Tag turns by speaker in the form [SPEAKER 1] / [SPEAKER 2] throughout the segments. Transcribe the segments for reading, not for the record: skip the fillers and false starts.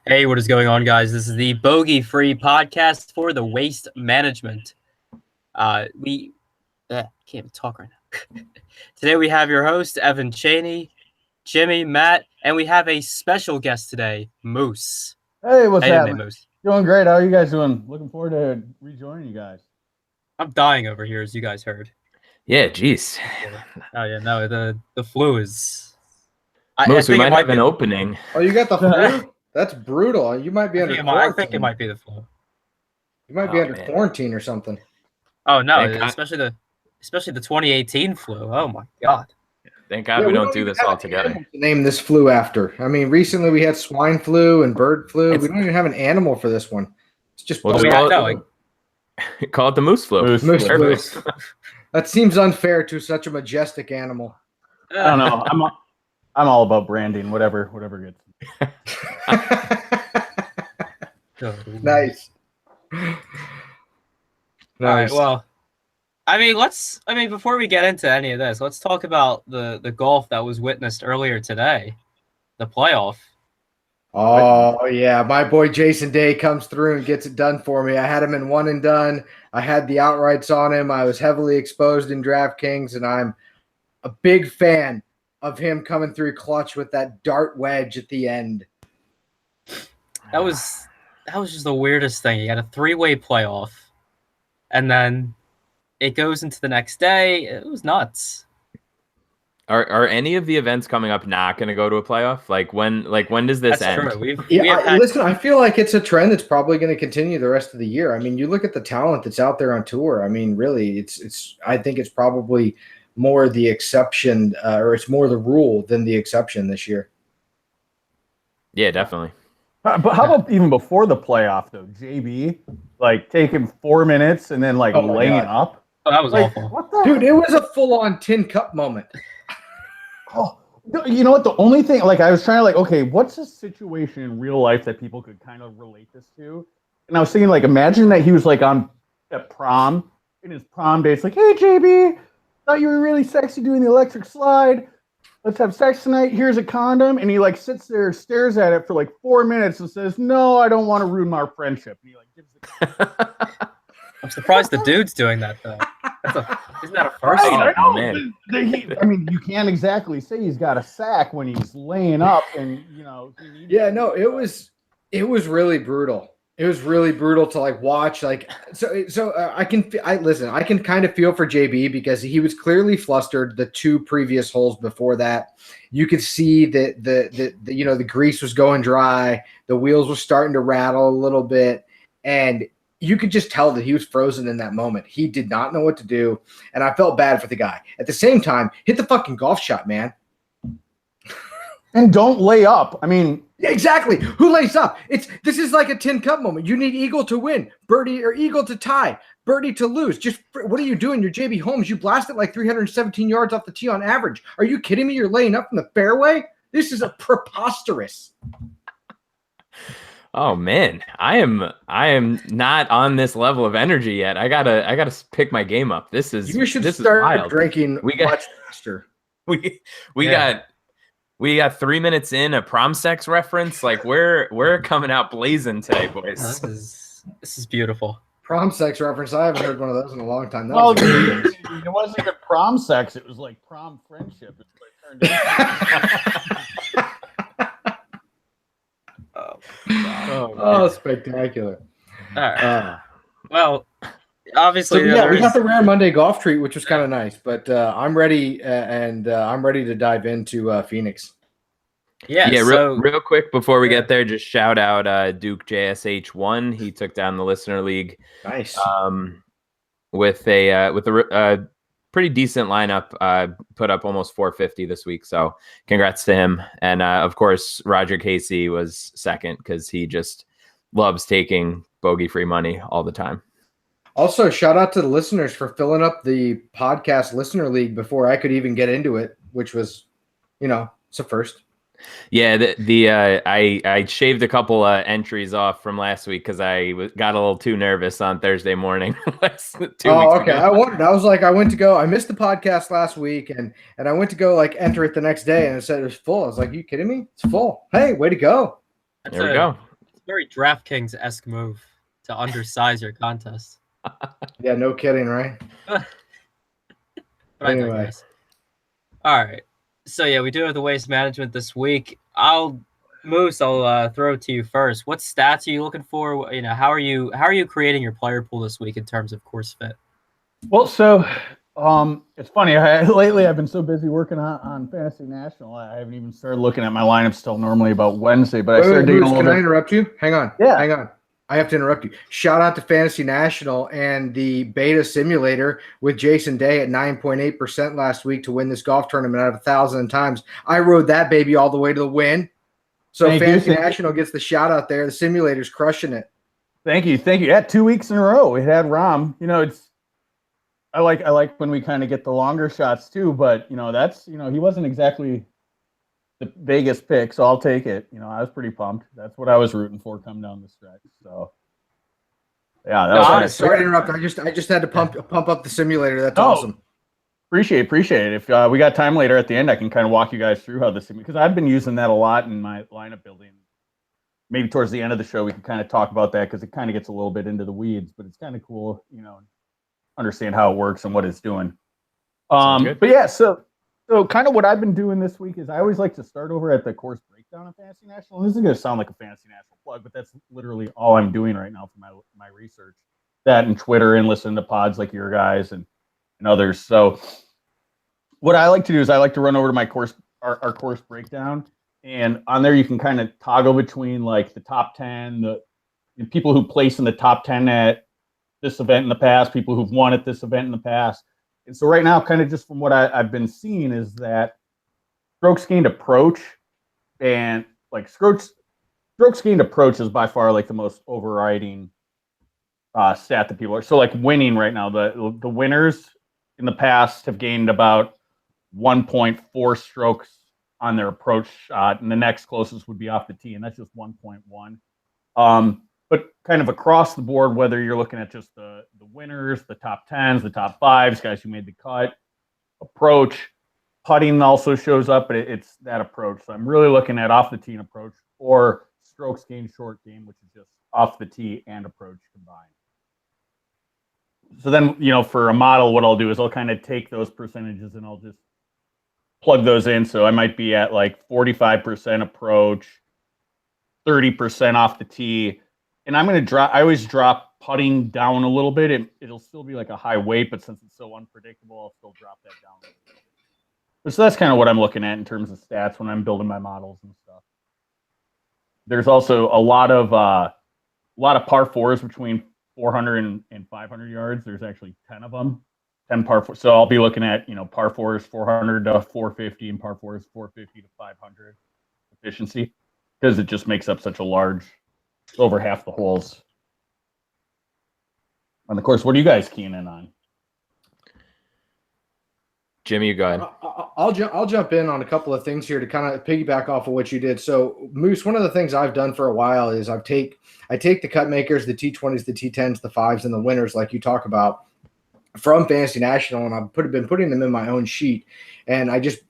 [SPEAKER 1] Hey, what is going on, guys? This is the bogey-free podcast for the waste management. We can't even talk right now. Today we have your host, Evan Cheney, Jimmy, Matt, and we have a special guest today, Moose.
[SPEAKER 2] Hey, what's
[SPEAKER 1] How you
[SPEAKER 2] happening?
[SPEAKER 1] doing, Moose?
[SPEAKER 2] Doing great. How are you guys doing? Looking forward to rejoining you guys.
[SPEAKER 1] I'm dying over here, as you guys heard.
[SPEAKER 3] Yeah, jeez.
[SPEAKER 1] Oh yeah, no, the flu is.
[SPEAKER 3] Moose, we might have an opening.
[SPEAKER 4] Oh, you got the flu? That's brutal. You might be under quarantine.
[SPEAKER 1] I think it might be the flu.
[SPEAKER 4] You might be under quarantine or something.
[SPEAKER 1] Oh no, especially the 2018 flu. Oh my god.
[SPEAKER 3] Thank God we don't do this all together.
[SPEAKER 4] To name this flu after. I mean, recently we had swine flu and bird flu. We don't even have an animal for this one. It's just
[SPEAKER 3] call it the moose flu.
[SPEAKER 4] Moose flu. That seems unfair to such a majestic animal.
[SPEAKER 2] I don't know. I'm all about branding. Whatever gets.
[SPEAKER 4] Nice.
[SPEAKER 1] All right, well, before we get into any of this, let's talk about the golf that was witnessed earlier today, the playoff.
[SPEAKER 4] Oh, yeah. My boy Jason Day comes through and gets it done for me. I had him in one and done. I had the outrights on him. I was heavily exposed in DraftKings, and I'm a big fan of him coming through clutch with that dart wedge at the end.
[SPEAKER 1] That was just the weirdest thing. You got a three-way playoff, and then it goes into the next day. It was nuts.
[SPEAKER 3] Are any of the events coming up not going to go to a playoff? Like when does this end?
[SPEAKER 1] True.
[SPEAKER 4] Listen, I feel like it's a trend that's probably going to continue the rest of the year. I mean, you look at the talent that's out there on tour. I mean, really, I think it's probably more the exception, or it's more the rule than the exception this year.
[SPEAKER 3] Yeah, definitely.
[SPEAKER 2] But how about even before the playoff though? JB, like taking 4 minutes and then laying up.
[SPEAKER 1] Oh, that was awful.
[SPEAKER 4] What dude, it was a full-on tin cup moment.
[SPEAKER 2] Oh, you know what? The only thing, I was trying to okay, what's a situation in real life that people could kind of relate this to? And I was thinking, imagine that he was on at prom, in his prom day. It's like, hey, JB, thought you were really sexy doing the electric slide. Let's have sex tonight. Here's a condom. And he sits there, stares at it for 4 minutes and says, no, I don't want to ruin our friendship. And he gives the
[SPEAKER 1] I'm surprised the dude's doing that though. Isn't that a first?
[SPEAKER 2] I know. I mean, you can't exactly say he's got a sack when he's laying up, and
[SPEAKER 4] Yeah, no, it was really brutal. It was really brutal to watch. I can kind of feel for JB because he was clearly flustered the two previous holes before that. You could see that the grease was going dry, the wheels were starting to rattle a little bit, and you could just tell that he was frozen in that moment. He did not know what to do, and I felt bad for the guy. At the same time, hit the fucking golf shot, man.
[SPEAKER 2] And don't lay up. I mean,
[SPEAKER 4] yeah, exactly. Who lays up? This is like a tin cup moment. You need eagle to win, birdie or eagle to tie, birdie to lose. What are you doing? You're JB Holmes. You blasted 317 yards off the tee on average. Are you kidding me? You're laying up in the fairway? This is a preposterous.
[SPEAKER 3] Oh man, I am not on this level of energy yet. I gotta pick my game up. You should start
[SPEAKER 4] drinking much faster.
[SPEAKER 3] We got 3 minutes in a prom sex reference. We're coming out blazing today, boys.
[SPEAKER 1] This is beautiful.
[SPEAKER 4] Prom sex reference. I haven't heard one of those in a long time.
[SPEAKER 2] It wasn't even prom sex. It was prom friendship.
[SPEAKER 4] Oh, spectacular.
[SPEAKER 1] All right. Well, obviously,
[SPEAKER 4] we got the Rare Monday golf treat, which was kind of nice, but I'm ready, and I'm ready to dive into Phoenix.
[SPEAKER 1] Yeah.
[SPEAKER 3] Real quick before we get there, just shout out Duke JSH1. He took down the listener league.
[SPEAKER 4] Nice.
[SPEAKER 3] With a pretty decent lineup, put up almost 450 this week. So congrats to him. And of course, Roger Casey was second because he just loves taking bogey-free money all the time.
[SPEAKER 4] Also, shout out to the listeners for filling up the podcast listener league before I could even get into it, which was, it's a first.
[SPEAKER 3] Yeah, I shaved a couple entries off from last week because I got a little too nervous on Thursday morning. 2 weeks
[SPEAKER 4] okay.
[SPEAKER 3] ago.
[SPEAKER 4] I missed the podcast last week, and I went to go enter it the next day, and it said it was full. I was like, "Are you kidding me? It's full." Hey, way to go!
[SPEAKER 3] There we go.
[SPEAKER 1] very DraftKings-esque move to undersize your contest.
[SPEAKER 4] Yeah, no kidding, right?
[SPEAKER 1] But
[SPEAKER 4] Anyway.
[SPEAKER 1] I digress. All right. So yeah, we do have the waste management this week. Moose, I'll throw it to you first. What stats are you looking for? You know, how are you creating your player pool this week in terms of course fit?
[SPEAKER 2] Well, so it's funny. Lately, I've been so busy working on Fantasy National. I haven't even started looking at my lineups till normally about Wednesday. But I started digging a little
[SPEAKER 4] Can
[SPEAKER 2] bit.
[SPEAKER 4] I interrupt you? Hang on.
[SPEAKER 2] Yeah.
[SPEAKER 4] Hang on. I have to interrupt you. Shout out to Fantasy National and the beta simulator with Jason Day at 9.8% last week to win this golf tournament out of 1,000 times. I rode that baby all the way to the win. So Fantasy National gets the shout out there. The simulator's crushing it.
[SPEAKER 2] Thank you. Yeah, 2 weeks in a row we had Rom. You know, I like when we kind of get the longer shots too, but you know, that's, you know, he wasn't exactly the Vegas pick, so I'll take it. You know, I was pretty pumped. That's what I was rooting for come down the stretch. So yeah, that was
[SPEAKER 4] sorry to interrupt. I just had to pump up the simulator. That's awesome.
[SPEAKER 2] Appreciate it. If we got time later at the end, I can kind of walk you guys through how this, because I've been using that a lot in my lineup building. Maybe towards the end of the show, we can kind of talk about that because it kind of gets a little bit into the weeds, but it's kind of cool, you know, understand how it works and what it's doing. But yeah, so kind of what I've been doing this week is I always like to start over at the course breakdown of Fantasy National. And this is going to sound like a Fantasy National plug, but that's literally all I'm doing right now for my research. That and Twitter and listening to pods like your guys and others. So what I like to do is I like to run over to my our course breakdown, and on there you can kind of toggle between like the top 10, the people who place in the top 10 at this event in the past, people who've won at this event in the past. And so right now, kind of just from what I've been seeing is that strokes gained approach and like strokes gained approach is by far like the most overriding stat that people are. So like winning right now, the winners in the past have gained about 1.4 strokes on their approach shot, and the next closest would be off the tee, and that's just 1.1. But kind of across the board, whether you're looking at just the winners, the top 10s, the top 5s, guys who made the cut, approach, putting also shows up, but it's that approach. So I'm really looking at off the tee and approach, or strokes gained short game, which is just off the tee and approach combined. So then, you know, for a model, what I'll do is I'll kind of take those percentages and I'll just plug those in. So I might be at like 45% approach, 30% off the tee. And I'm going to I always drop putting down a little bit. It'll still be like a high weight, but since it's so unpredictable, I'll still drop that down a little bit. So that's kind of what I'm looking at in terms of stats when I'm building my models and stuff. There's also a lot of par fours between 400 and 500 yards. There's actually 10 of them, 10 par fours. So I'll be looking at, you know, par fours 400 to 450 and par fours 450 to 500 efficiency, because it just makes up such a large, over half the holes. And of course, what are you guys keying in on?
[SPEAKER 3] Jimmy, you go ahead.
[SPEAKER 4] I'll jump in on a couple of things here to kind of piggyback off of what you did. So, Moose, one of the things I've done for a while is I take the cut makers, the T20s, the T10s, the 5s, and the winners, like you talk about, from Fantasy National, and I've been putting them in my own sheet, and I just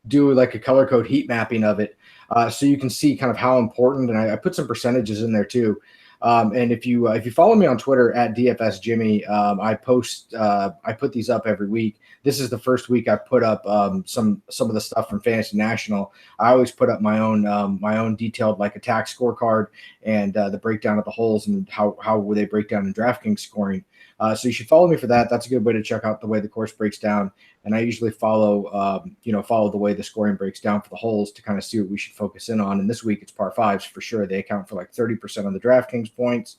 [SPEAKER 4] do like a color code heat mapping of it, so you can see kind of how important. And I put some percentages in there too. And if you follow me on Twitter at DFS Jimmy, I put these up every week. This is the first week I put up some of the stuff from Fantasy National. I always put up my own detailed like attack scorecard and the breakdown of the holes and how they break down in DraftKings scoring. So you should follow me for that. That's a good way to check out the way the course breaks down. And I usually follow the way the scoring breaks down for the holes to kind of see what we should focus in on. And this week it's par 5s for sure. They account for like 30% of the DraftKings points.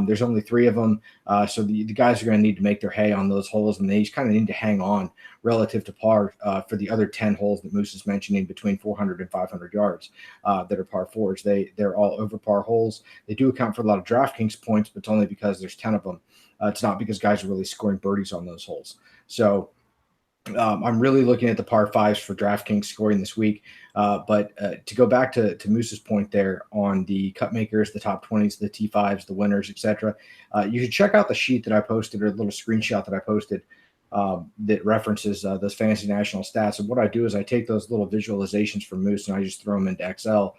[SPEAKER 4] There's only 3 of them. So the guys are going to need to make their hay on those holes, and they just kind of need to hang on relative to par for the other 10 holes that Moose is mentioning between 400 and 500 yards that are par 4s. They're all over par holes. They do account for a lot of DraftKings points, but it's only because there's 10 of them. It's not because guys are really scoring birdies on those holes. So I'm really looking at the par 5s for DraftKings scoring this week. But to go back to Moose's point there on the cut makers, the top 20s, the T5s, the winners, etc., you should check out the sheet that I posted, or a little screenshot that I posted that references those Fantasy National stats. And what I do is I take those little visualizations from Moose and I just throw them into Excel.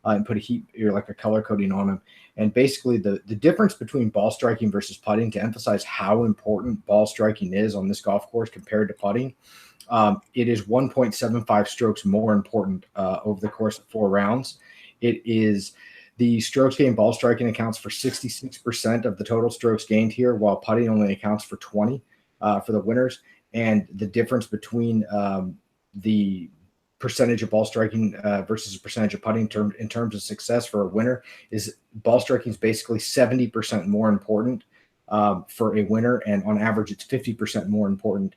[SPEAKER 4] and put a heat or like a color coating on them. And basically the difference between ball striking versus putting, to emphasize how important ball striking is on this golf course compared to putting, it is 1.75 strokes more important over the course of 4 rounds. It is the strokes gained ball striking accounts for 66% of the total strokes gained here, while putting only accounts for 20 for the winners. And the difference between the percentage of ball striking versus a percentage of putting in terms of success for a winner is ball striking is basically 70% more important for a winner, and on average it's 50% more important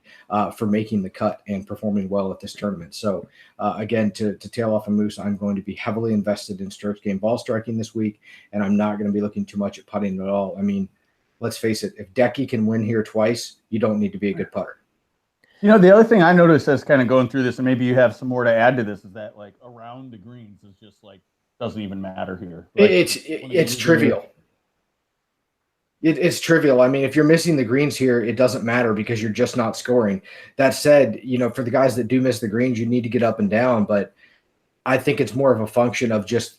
[SPEAKER 4] for making the cut and performing well at this tournament. So again, to tail off a moose, I'm going to be heavily invested in strokes gained ball striking this week, and I'm not going to be looking too much at putting at all. I mean, let's face it, if Decky can win here twice, you don't need to be a good putter.
[SPEAKER 2] The other thing I noticed as kind of going through this, and maybe you have some more to add to this, is that like around the greens is just like doesn't even matter here. Like,
[SPEAKER 4] it's trivial. It's trivial. I mean, if you're missing the greens here, it doesn't matter because you're just not scoring. That said, for the guys that do miss the greens, you need to get up and down. But I think it's more of a function of just,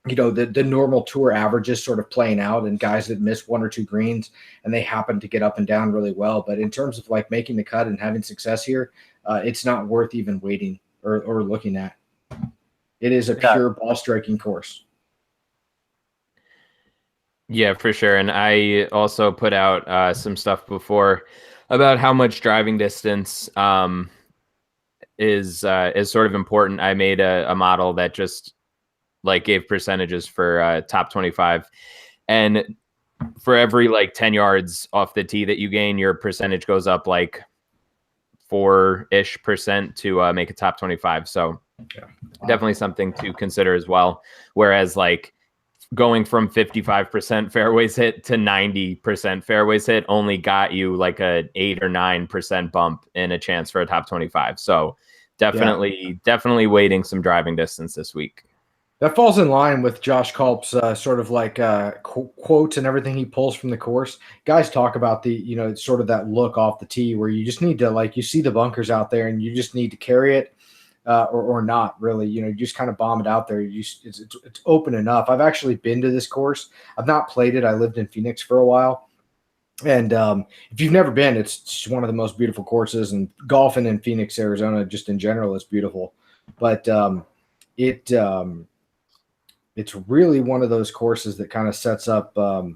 [SPEAKER 4] the normal tour averages sort of playing out, and guys that miss 1 or 2 greens and they happen to get up and down really well. But in terms of like making the cut and having success here, it's not worth even waiting or looking at. It is a pure ball striking course.
[SPEAKER 3] Yeah, for sure. And I also put out some stuff before about how much driving distance is sort of important. I made a model that just like gave percentages for top 25, and for every like 10 yards off the tee that you gain, your percentage goes up like 4-ish% to make a top 25. So definitely something to consider as well. Whereas like going from 55% fairways hit to 90% fairways hit only got you like a 8 or 9% bump in a chance for a top 25. So definitely waiting some driving distance this week.
[SPEAKER 4] That falls in line with Josh Culp's sort of like quotes and everything he pulls from the course. Guys talk about the, sort of that look off the tee where you just need to, like, you see the bunkers out there and you just need to carry it or not really, you just kind of bomb it out there. It's open enough. I've actually been to this course. I've not played it. I lived in Phoenix for a while. And if you've never been, it's one of the most beautiful courses, and golfing in Phoenix, Arizona, just in general, is beautiful. But it's really one of those courses that kind of sets up a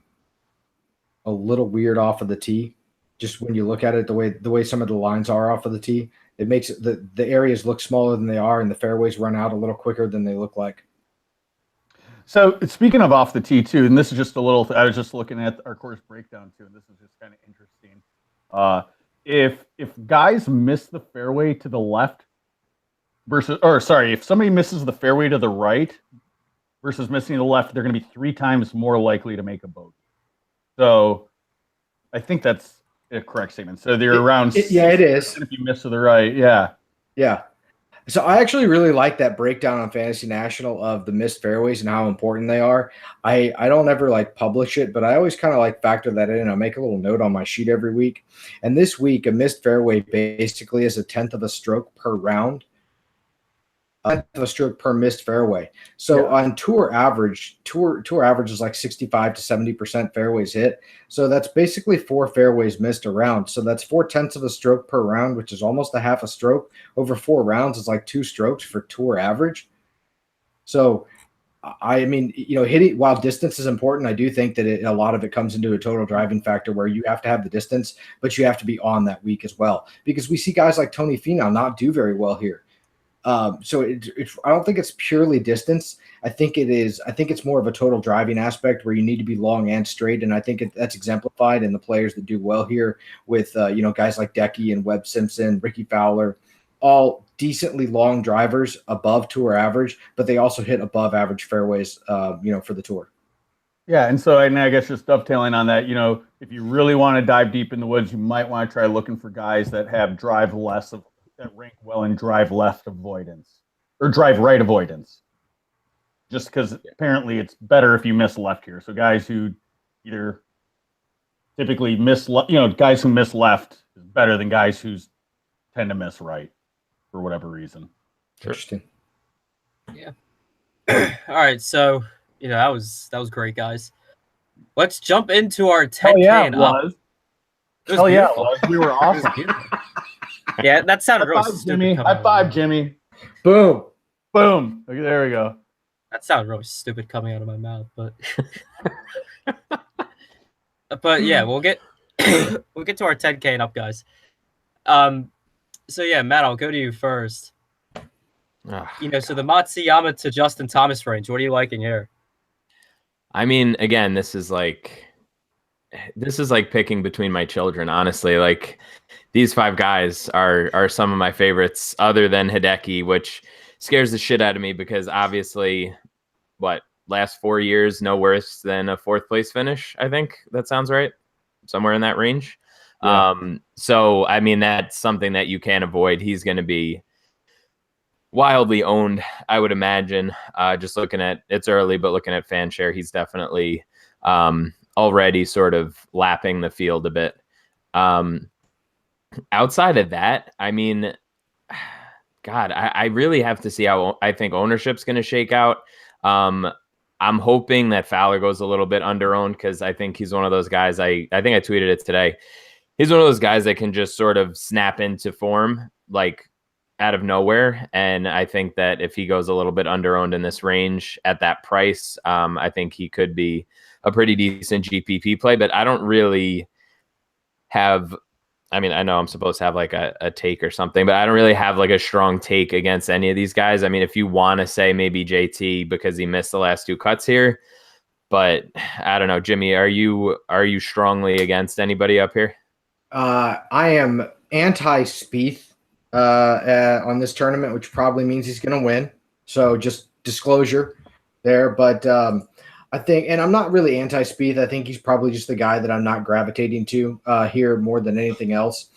[SPEAKER 4] little weird off of the tee. Just when you look at it, the way some of the lines are off of the tee, it makes the areas look smaller than they are, and the fairways run out a little quicker than they look like.
[SPEAKER 2] So speaking of off the tee too, and this is just a little, I was just looking at our course breakdown too, and this is just kind of interesting. If guys miss the fairway to the left if somebody misses the fairway to the right versus missing the left, they're going to be 3 times more likely to make a bogey. So I think that's a correct statement. So they're around.
[SPEAKER 4] It is.
[SPEAKER 2] If you miss to the right. Yeah.
[SPEAKER 4] Yeah. So I actually really like that breakdown on Fantasy National of the missed fairways and how important they are. I don't ever like publish it, but I always kind of like factor that in. I make a little note on my sheet every week. And this week, a missed fairway basically is 1/10 of a stroke per round. 1/10 of a stroke per missed fairway. So on tour average is like 65 to 70% fairways hit. So that's basically 4 fairways missed a round. So that's 4/10 of a stroke per round, which is almost a half a stroke. Over 4 rounds is like 2 strokes for tour average. So I mean, hitting, while distance is important, I do think that a lot of it comes into a total driving factor where you have to have the distance, but you have to be on that week as well, because we see guys like Tony Finau not do very well here. So I don't think it's purely distance. I think it's more of a total driving aspect where you need to be long and straight. And I think that's exemplified in the players that do well here with, guys like Decky and Webb Simpson, Ricky Fowler, all decently long drivers above tour average, but they also hit above average fairways, for the tour.
[SPEAKER 2] Yeah. And so, and I guess just dovetailing on that, if you really want to dive deep in the woods, you might want to try looking for guys that have that rank well in drive left avoidance or drive right avoidance, just because apparently it's better if you miss left here. So guys who either typically miss, guys who miss left is better than guys who tend to miss right for whatever reason.
[SPEAKER 4] Interesting.
[SPEAKER 1] Yeah. All right, so that was great, guys. Let's jump into our 10K
[SPEAKER 2] Hell yeah,
[SPEAKER 1] and
[SPEAKER 2] it
[SPEAKER 1] up.
[SPEAKER 2] was.
[SPEAKER 1] It was
[SPEAKER 2] Hell yeah, it
[SPEAKER 1] beautiful.
[SPEAKER 2] was. We were awesome.
[SPEAKER 1] Yeah, that sounded
[SPEAKER 2] High
[SPEAKER 1] really
[SPEAKER 2] five,
[SPEAKER 1] stupid.
[SPEAKER 2] Jimmy.
[SPEAKER 1] coming
[SPEAKER 2] High
[SPEAKER 1] out of my
[SPEAKER 2] five,
[SPEAKER 1] mouth.
[SPEAKER 2] Jimmy.
[SPEAKER 4] Boom.
[SPEAKER 2] Boom. Okay, there we go.
[SPEAKER 1] That sounded really stupid coming out of my mouth, but yeah, we'll get we'll get to our 10K and up, guys. So yeah, Matt, I'll go to you first. So the Matsuyama to Justin Thomas range. What are you liking here?
[SPEAKER 3] I mean, again, this is like picking between my children, honestly. Like, these 5 guys are some of my favorites, other than Hideki, which scares the shit out of me because obviously, last 4 years, no worse than a 4th place finish. I think that sounds right, somewhere in that range.
[SPEAKER 2] Yeah.
[SPEAKER 3] So I mean, that's something that you can't avoid. He's going to be wildly owned, I would imagine. Just looking at, it's early, but looking at fan share, he's definitely already sort of lapping the field a bit. Outside of that, I mean, God, I really have to see how I think ownership's going to shake out. I'm hoping that Fowler goes a little bit under-owned because I think he's one of those guys. I think I tweeted it today. He's one of those guys that can just sort of snap into form, like, out of nowhere. And I think that if he goes a little bit under-owned in this range at that price, I think he could be a pretty decent GPP play. But I don't really have, I mean, I know I'm supposed to have like a take or something, but I don't really have like a strong take against any of these guys. I mean, if you want to say maybe JT because he missed the last 2 cuts here, but I don't know. Jimmy, are you strongly against anybody up here?
[SPEAKER 4] I am anti-Spieth on this tournament, which probably means he's going to win. So just disclosure there. But I think, and I'm not really anti-Spieth. I think he's probably just the guy that I'm not gravitating to here more than anything else.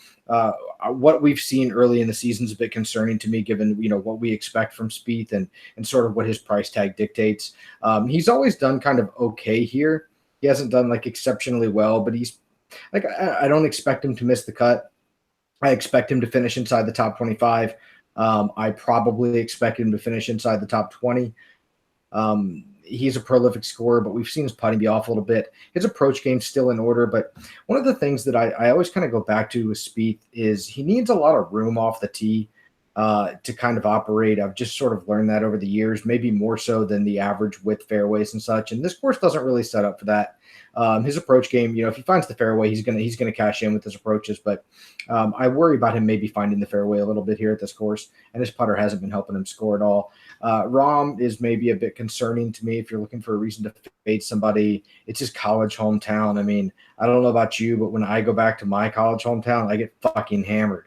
[SPEAKER 4] What we've seen early in the season is a bit concerning to me, given what we expect from Spieth and sort of what his price tag dictates. He's always done kind of okay here. He hasn't done like exceptionally well, but he's like, I don't expect him to miss the cut. I expect him to finish inside the top 25. I probably expect him to finish inside the top 20. He's a prolific scorer, but we've seen his putting be off a little bit. His approach game's still in order, but one of the things that I always kind of go back to with Spieth is he needs a lot of room off the tee to kind of operate. I've just sort of learned that over the years, maybe more so than the average width fairways and such. And this course doesn't really set up for that. His approach game, if he finds the fairway, he's gonna cash in with his approaches. But I worry about him maybe finding the fairway a little bit here at this course, and his putter hasn't been helping him score at all. Rahm is maybe a bit concerning to me if you're looking for a reason to fade somebody. It's his college hometown. I mean, I don't know about you, but when I go back to my college hometown, I get fucking hammered.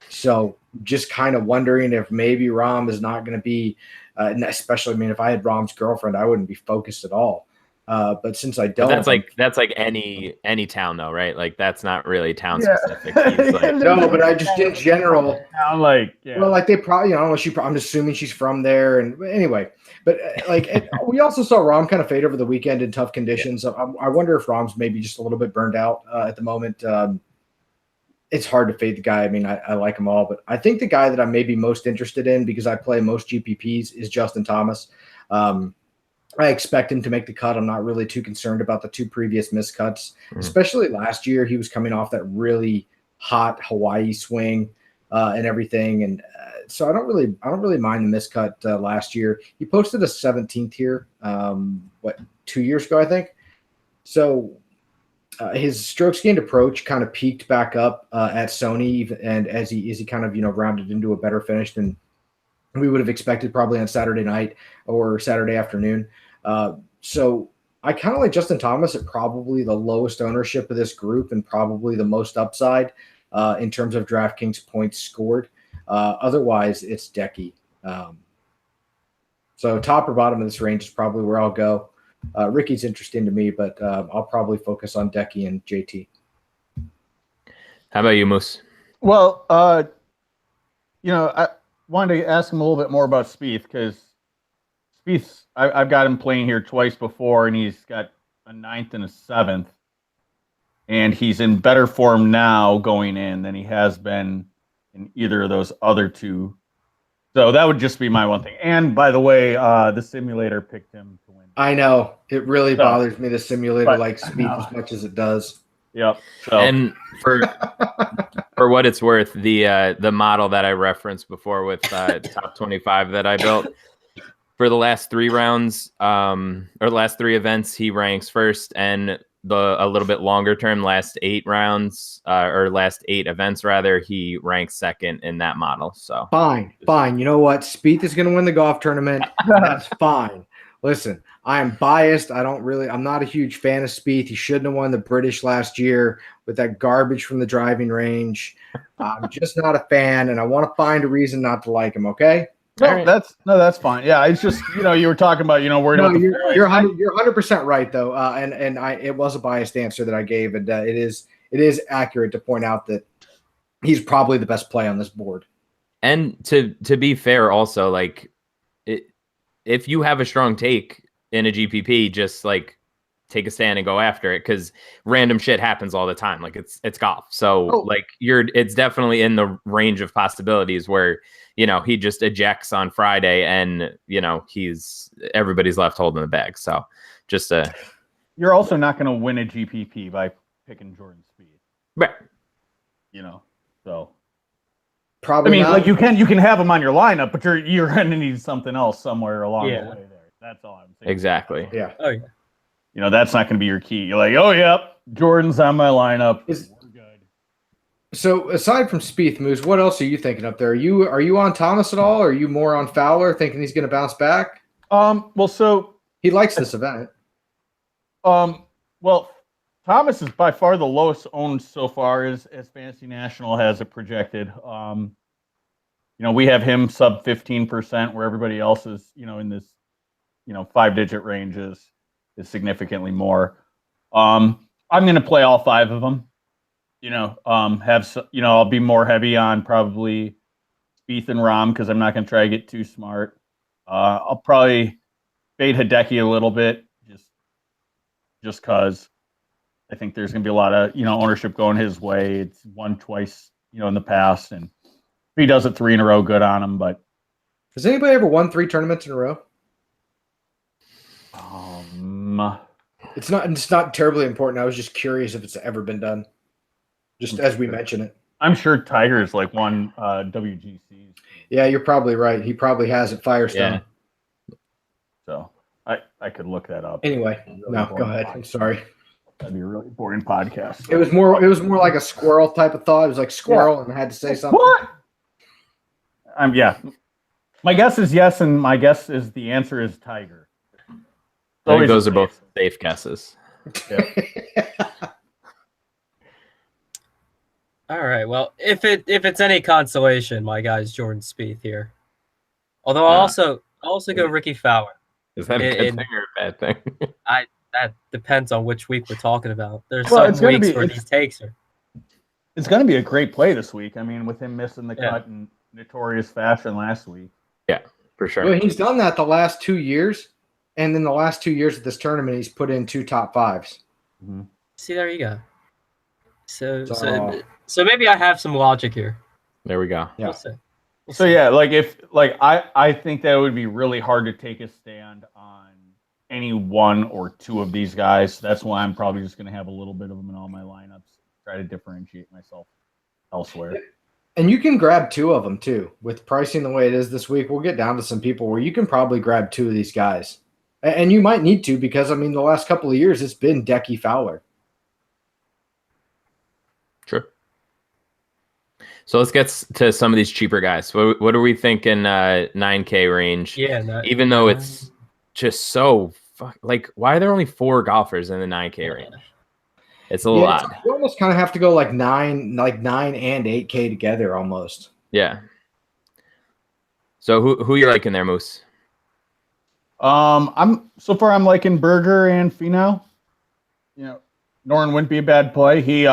[SPEAKER 4] So just kind of wondering if maybe Rahm is not going to be, especially, I mean, if I had Rahm's girlfriend, I wouldn't be focused at all. But since I don't,
[SPEAKER 3] But that's like any town though, right? Like, that's not really town
[SPEAKER 2] Yeah.
[SPEAKER 3] specific. He's like,
[SPEAKER 4] no, but I just in general.
[SPEAKER 2] I'm like, yeah.
[SPEAKER 4] Well, like they probably, I don't know. I'm assuming she's from there, and anyway. But we also saw Rahm kind of fade over the weekend in tough conditions. Yeah. I wonder if Rahm's maybe just a little bit burned out at the moment. It's hard to fade the guy. I mean, I like them all, but I think the guy that I'm maybe most interested in because I play most GPPs is Justin Thomas. I expect him to make the cut. I'm not really too concerned about the 2 previous miscuts, especially last year. He was coming off that really hot Hawaii swing and everything, and so I don't really mind the miscut last year. He posted a 17th here, 2 years ago, I think. So his strokes gained approach kind of peaked back up at Sony, and as he kind of rounded into a better finish than we would have expected probably on Saturday night or Saturday afternoon. So I kind of like Justin Thomas at probably the lowest ownership of this group and probably the most upside in terms of DraftKings points scored. Otherwise, it's Decky. So top or bottom of this range is probably where I'll go. Ricky's interesting to me, but I'll probably focus on Decky and JT.
[SPEAKER 3] How about you, Moose?
[SPEAKER 2] Well, I wanted to ask him a little bit more about Spieth because Spieth, I've got him playing here twice before, and he's got a 9th and a 7th, and he's in better form now going in than he has been in either of those other 2 So that would just be my one thing. And by the way, the simulator picked him to win.
[SPEAKER 4] I know. It really bothers me the simulator likes Spieth as much as it does.
[SPEAKER 2] Yep. So.
[SPEAKER 3] And for what it's worth, the model that I referenced before with top 25 that I built for the last 3 rounds, or the last 3 events, he ranks first, and a little bit longer term, last 8 rounds, or last 8 events rather, he ranks second in that model. So
[SPEAKER 4] fine. You know what? Spieth is going to win the golf tournament. That's fine. Listen, I am biased. I'm not a huge fan of Spieth. He shouldn't have won the British last year with that garbage from the driving range. I'm just not a fan, and I want to find a reason not to like him. Okay.
[SPEAKER 2] No, that's fine. Yeah, it's just you were talking about worried about.
[SPEAKER 4] You're 100% right though, and it was a biased answer that I gave, and it is accurate to point out that he's probably the best play on this board.
[SPEAKER 3] And to be fair, also if you have a strong take in a GPP, just take a stand and go after it, because random shit happens all the time. It's golf, so it's definitely in the range of possibilities where he just ejects on Friday and everybody's left holding the bag. So just
[SPEAKER 2] you're also not going to win a GPP by picking Jordan Spieth,
[SPEAKER 3] right?
[SPEAKER 2] So
[SPEAKER 4] probably.
[SPEAKER 2] I mean, you can have him on your lineup, but you're going to need something else somewhere along the way there. That's all I'm saying.
[SPEAKER 3] Exactly.
[SPEAKER 4] Yeah.
[SPEAKER 1] Oh yeah.
[SPEAKER 2] That's not going to be your key. You're like, oh, yep, Jordan's on my lineup. We're good.
[SPEAKER 4] So aside from Spieth, Moose, what else are you thinking up there? Are you on Thomas at all? Or are you more on Fowler, thinking he's going to bounce back?
[SPEAKER 2] Well, so
[SPEAKER 4] he likes this event.
[SPEAKER 2] Well, Thomas is by far the lowest owned so far as Fantasy National has it projected. We have him sub 15%, where everybody else is, in this, 5-digit range is significantly more. I'm going to play all 5 of them. I'll be more heavy on probably Spieth and Rahm, because I'm not going to try to get too smart. I'll probably fade Hideki a little bit, just because I think there's going to be a lot of ownership going his way. It's won twice, in the past, and if he does it 3 in a row, good on him. But
[SPEAKER 4] has anybody ever won 3 tournaments in a row? It's not terribly important. I was just curious if it's ever been done, just as we mention it.
[SPEAKER 2] I'm sure Tiger's won WGCs.
[SPEAKER 4] Yeah, you're probably right. He probably has at Firestone.
[SPEAKER 2] Yeah. So I could look that up.
[SPEAKER 4] Anyway, no, go ahead. I'm sorry.
[SPEAKER 2] That'd be a really boring podcast.
[SPEAKER 4] It was more like a squirrel type of thought. It was like squirrel, and I had to say something.
[SPEAKER 2] What? Yeah. My guess is yes, and my guess is the answer is Tiger.
[SPEAKER 3] I think those are both safe guesses.
[SPEAKER 2] Yeah.
[SPEAKER 1] All right. Well, if it's any consolation, my guy's Jordan Spieth here. Although I'll also go Ricky Fowler.
[SPEAKER 3] Is that a good thing or a bad thing?
[SPEAKER 1] That depends on which week we're talking about. There's some weeks where these takes are.
[SPEAKER 2] It's going to be a great play this week. I mean, with him missing the cut in notorious fashion last week.
[SPEAKER 3] Yeah, for sure.
[SPEAKER 4] Well, he's done that the last 2 years. And in the last 2 years of this tournament, he's put in 2 top 5s.
[SPEAKER 2] Mm-hmm.
[SPEAKER 1] See, there you go. So maybe I have some logic here.
[SPEAKER 3] There we go.
[SPEAKER 4] Yeah.
[SPEAKER 1] We'll see.
[SPEAKER 2] Yeah, I think that would be really hard to take a stand on any 1 or 2 of these guys. That's why I'm probably just going to have a little bit of them in all my lineups. Try to differentiate myself elsewhere.
[SPEAKER 4] And you can grab 2 of them too. With pricing the way it is this week, we'll get down to some people where you can probably grab 2 of these guys. And you might need to, because, the last couple of years, it's been Decky Fowler.
[SPEAKER 3] Sure. So let's get to some of these cheaper guys. What are we thinking 9K range?
[SPEAKER 1] Yeah.
[SPEAKER 3] Even though it's just so why are there only 4 golfers in the 9K range? It's a little odd.
[SPEAKER 4] You almost kind of have to go 9 and 8K together almost.
[SPEAKER 3] Yeah. So who you liking there, Moose?
[SPEAKER 2] I'm liking Berger and Finau. Noren wouldn't be a bad play. He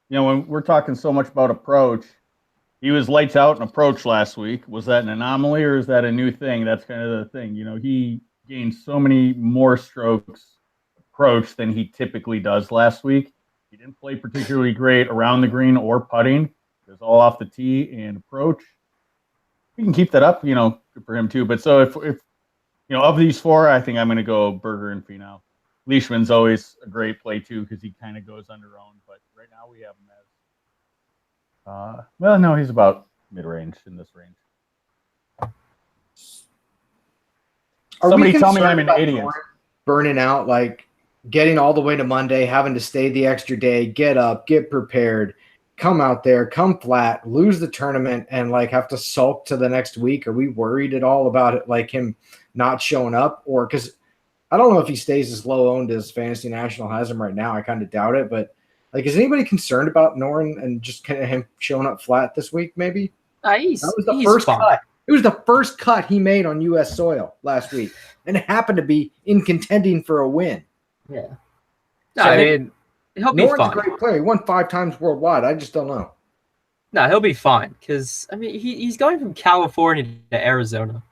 [SPEAKER 2] when we're talking so much about approach, he was lights out in approach last week. Was that an anomaly or is that a new thing? That's kind of the thing. He gained so many more strokes approach than he typically does last week. He didn't play particularly great around the green or putting. It was all off the tee and approach. he can keep that up, good for him too. But so if of these four, I think I'm going to go Berger and Finau. Leishman's always a great play too because he kind of goes under own. But right now we have him as no, he's about mid-range in this range. Somebody tell me I'm an idiot.
[SPEAKER 4] Burning out, like getting all the way to Monday, having to stay the extra day, get up, get prepared, come out there, come flat, lose the tournament, and like have to sulk to the next week. Are we worried at all about it, like him not showing up? Or because I don't know if he stays as low owned as Fantasy National has him right now. I kind of doubt it. But like, is anybody concerned about Noren and just kind of him showing up flat this week? Maybe
[SPEAKER 1] that
[SPEAKER 4] was the first cut. It was the first cut he made on U.S. soil last week, and it happened to be in contending for a win.
[SPEAKER 1] Yeah. No, I mean, he'll be fine.
[SPEAKER 4] Noren's a great player. He won 5 times worldwide. I just don't know.
[SPEAKER 1] No, he'll be fine because, I mean, he's going from California to Arizona,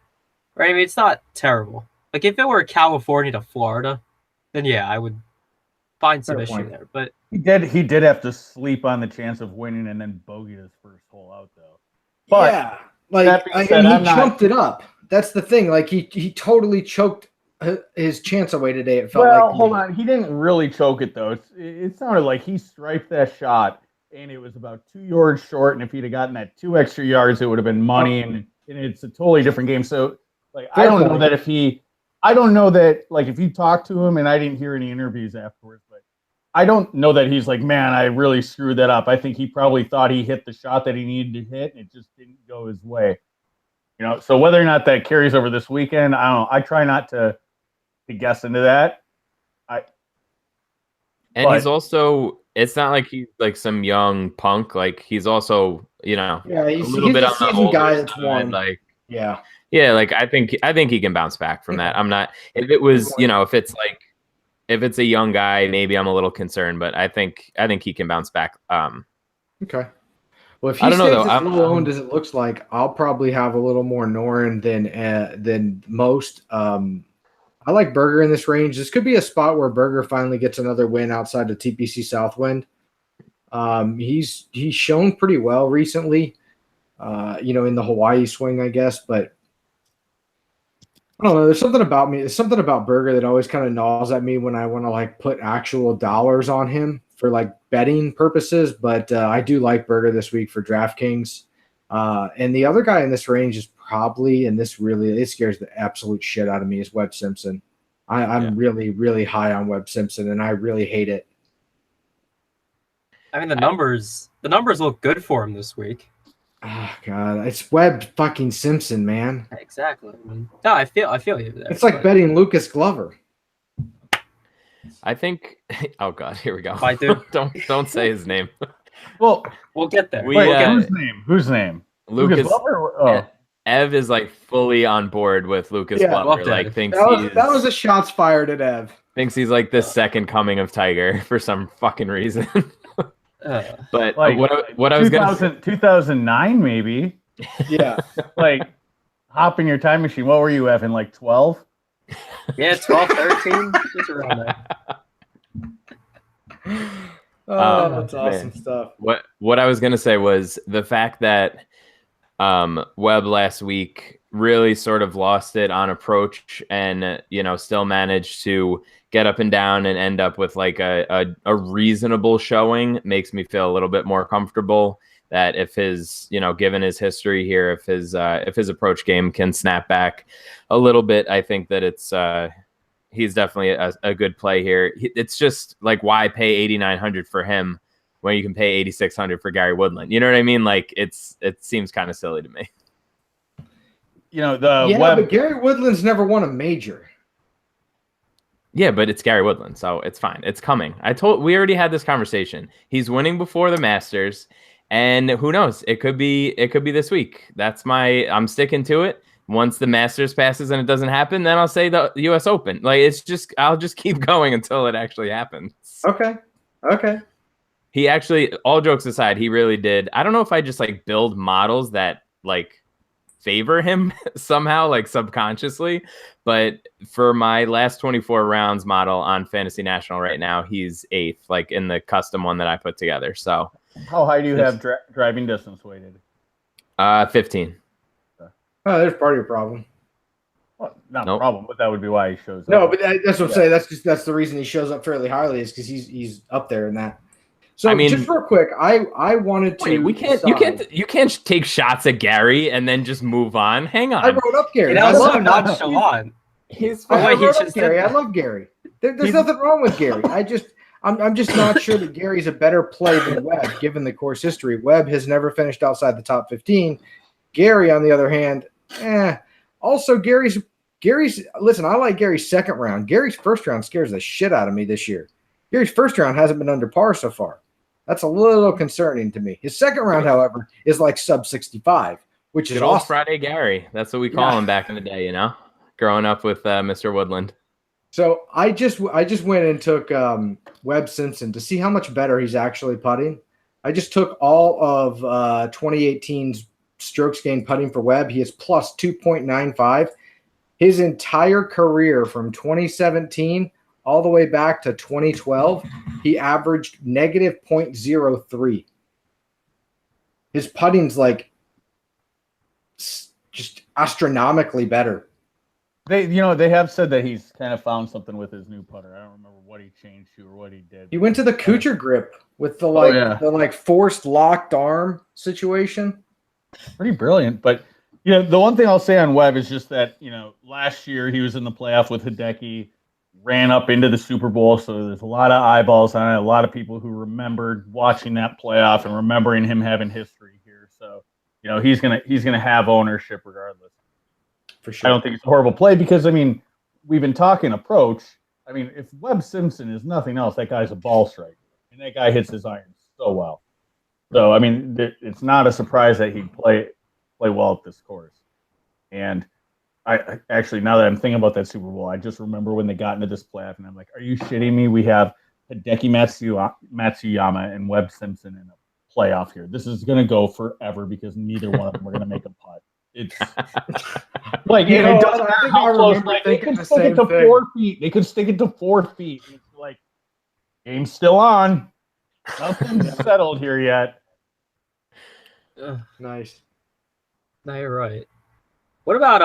[SPEAKER 1] right? I mean, it's not terrible. Like, if it were California to Florida, then, yeah, I would find some issue there. But
[SPEAKER 2] he did have to sleep on the chance of winning and then bogeyed his first hole out, though. But
[SPEAKER 4] yeah. Like, he chumped it up. That's the thing. Like, he totally choked his chance away today. It felt like.
[SPEAKER 2] Hold on. He didn't really choke it, though. It sounded like he striped that shot, and it was about 2 yards short. And if he'd have gotten that 2 extra yards, it would have been money. And it's a totally different game. So, like, I don't know that if you talk to him, and I didn't hear any interviews afterwards, but I don't know that he's like, man, I really screwed that up. I think he probably thought he hit the shot that he needed to hit, and it just didn't go his way. So whether or not that carries over this weekend, I don't know. I try not to guess into that.
[SPEAKER 3] He's also, it's not like he's like some young punk. Like, he's also,
[SPEAKER 4] he's
[SPEAKER 3] a little bit on the older
[SPEAKER 4] guy that's
[SPEAKER 3] side,
[SPEAKER 4] won.
[SPEAKER 3] like,
[SPEAKER 4] yeah.
[SPEAKER 3] Like I think he can bounce back from that. I'm not, if it was, if it's a young guy, maybe I'm a little concerned, but I think he can bounce back.
[SPEAKER 4] Okay. Well, if he stays as low owned as it looks like, I'll probably have a little more Noren than most. I like Berger in this range. This could be a spot where Berger finally gets another win outside of TPC Southwind. He's shown pretty well recently, in the Hawaii swing, I guess, but I don't know. There's something about Berger that always kind of gnaws at me when I want to like put actual dollars on him for like betting purposes. But I do like Berger this week for DraftKings. And the other guy in this range is probably, and it scares the absolute shit out of me, is Webb Simpson. I'm really, really high on Webb Simpson, and I really hate it.
[SPEAKER 1] I mean, the numbers look good for him this week.
[SPEAKER 4] Oh God, it's Webb fucking Simpson, man.
[SPEAKER 1] Exactly. No, I feel you there.
[SPEAKER 4] It's like betting Lucas Glover.
[SPEAKER 3] I think. Oh God, here we go.
[SPEAKER 1] I do.
[SPEAKER 3] don't say his name.
[SPEAKER 2] Well,
[SPEAKER 1] we'll get there.
[SPEAKER 2] Whose name?
[SPEAKER 3] Lucas
[SPEAKER 2] Glover? Oh.
[SPEAKER 3] Ev is like fully on board with Lucas Glover. Like, thinks
[SPEAKER 4] that was a shots fired at Ev.
[SPEAKER 3] Thinks he's like the second coming of Tiger for some fucking reason. But
[SPEAKER 2] like,
[SPEAKER 3] what I was going to say,
[SPEAKER 2] 2009 maybe.
[SPEAKER 4] Yeah.
[SPEAKER 2] Like, hop in your time machine. What were you, Evan? Like 12?
[SPEAKER 1] Yeah, 12, 13. Just around there.
[SPEAKER 4] That's awesome stuff.
[SPEAKER 3] What I was going to say was the fact that Webb last week really sort of lost it on approach and, still managed to get up and down and end up with like a reasonable showing makes me feel a little bit more comfortable that if his, given his history here, if his approach game can snap back a little bit, I think that he's definitely a good play here. It's just like, why pay 8,900 for him when you can pay 8,600 for Gary Woodland? You know what I mean? Like, it seems kind of silly to me.
[SPEAKER 4] But Gary Woodland's never won a major.
[SPEAKER 3] Yeah, but it's Gary Woodland, so it's fine. It's coming. We already had this conversation. He's winning before the Masters, and who knows? It could be this week. I'm sticking to it. Once the Masters passes and it doesn't happen, then I'll say the US Open. Like, I'll just keep going until it actually happens.
[SPEAKER 4] Okay.
[SPEAKER 3] He actually, all jokes aside, he really did. I don't know if I just like build models that like favor him somehow, like subconsciously, but for my last 24 rounds model on Fantasy National right now, he's 8th, like in the custom one that I put together. So
[SPEAKER 2] how high do you have driving distance weighted?
[SPEAKER 3] 15.
[SPEAKER 4] Oh, there's part of your problem.
[SPEAKER 2] Well, not a
[SPEAKER 3] Nope.
[SPEAKER 2] problem, but that would be why he shows up.
[SPEAKER 4] No, but that's what I'm saying. That's the reason he shows up fairly highly is because he's up there in that. So
[SPEAKER 3] I mean-
[SPEAKER 4] just real quick, I wanted to.
[SPEAKER 3] Wait, you can't take shots at Gary and then just move on. Hang on.
[SPEAKER 4] I wrote up Gary.
[SPEAKER 1] That
[SPEAKER 4] I
[SPEAKER 1] was so
[SPEAKER 4] love
[SPEAKER 1] nonchalant.
[SPEAKER 3] His
[SPEAKER 1] Oh, wait, he
[SPEAKER 4] wrote up
[SPEAKER 1] just
[SPEAKER 4] Gary.
[SPEAKER 1] did
[SPEAKER 4] I
[SPEAKER 1] that.
[SPEAKER 4] love Gary. There's nothing wrong with Gary. I'm just not sure that Gary's a better play than Webb, given the course history. Webb has never finished outside the top 15. Gary, on the other hand, Also, Gary's. Listen, I like Gary's second round. Gary's first round scares the shit out of me this year. Gary's first round hasn't been under par so far. That's a little concerning to me. His second round, however, is like sub 65, which is
[SPEAKER 3] Good old
[SPEAKER 4] awesome.
[SPEAKER 3] Friday Gary. That's what we call him back in the day, growing up with Mr. Woodland.
[SPEAKER 4] So I just went and took Webb Simpson to see how much better he's actually putting. I just took all of 2018's strokes gained putting for Webb. He is plus 2.95. His entire career from 2017 all the way back to 2012, he averaged negative 0.03. His putting's like just astronomically better.
[SPEAKER 2] They have said that he's kind of found something with his new putter. I don't remember what he changed to or what he did.
[SPEAKER 4] He went to the Kuchar grip with the forced locked arm situation.
[SPEAKER 2] Pretty brilliant. But the one thing I'll say on Webb is just that last year he was in the playoff with Hideki, ran up into the Super Bowl, so there's a lot of eyeballs on it. A lot of people who remembered watching that playoff and remembering him having history here. So he's gonna have ownership regardless.
[SPEAKER 4] For sure.
[SPEAKER 2] I don't think it's a horrible play because, we've been talking approach. If Webb Simpson is nothing else, that guy's a ball striker. And that guy hits his irons so well. So, it's not a surprise that he'd play well at this course. And I actually, now that I'm thinking about that Super Bowl, I just remember when they got into this playoff, and I'm like, are you shitting me? We have Hideki Matsuyama and Webb Simpson in a playoff here. This is going to go forever because neither one of them are going to make a putt. It's like it doesn't matter how close. They could stick it to 4 feet. They could stick it to 4 feet. It's like game's still on. Nothing's settled here yet.
[SPEAKER 4] Nice.
[SPEAKER 1] No, you're right. What about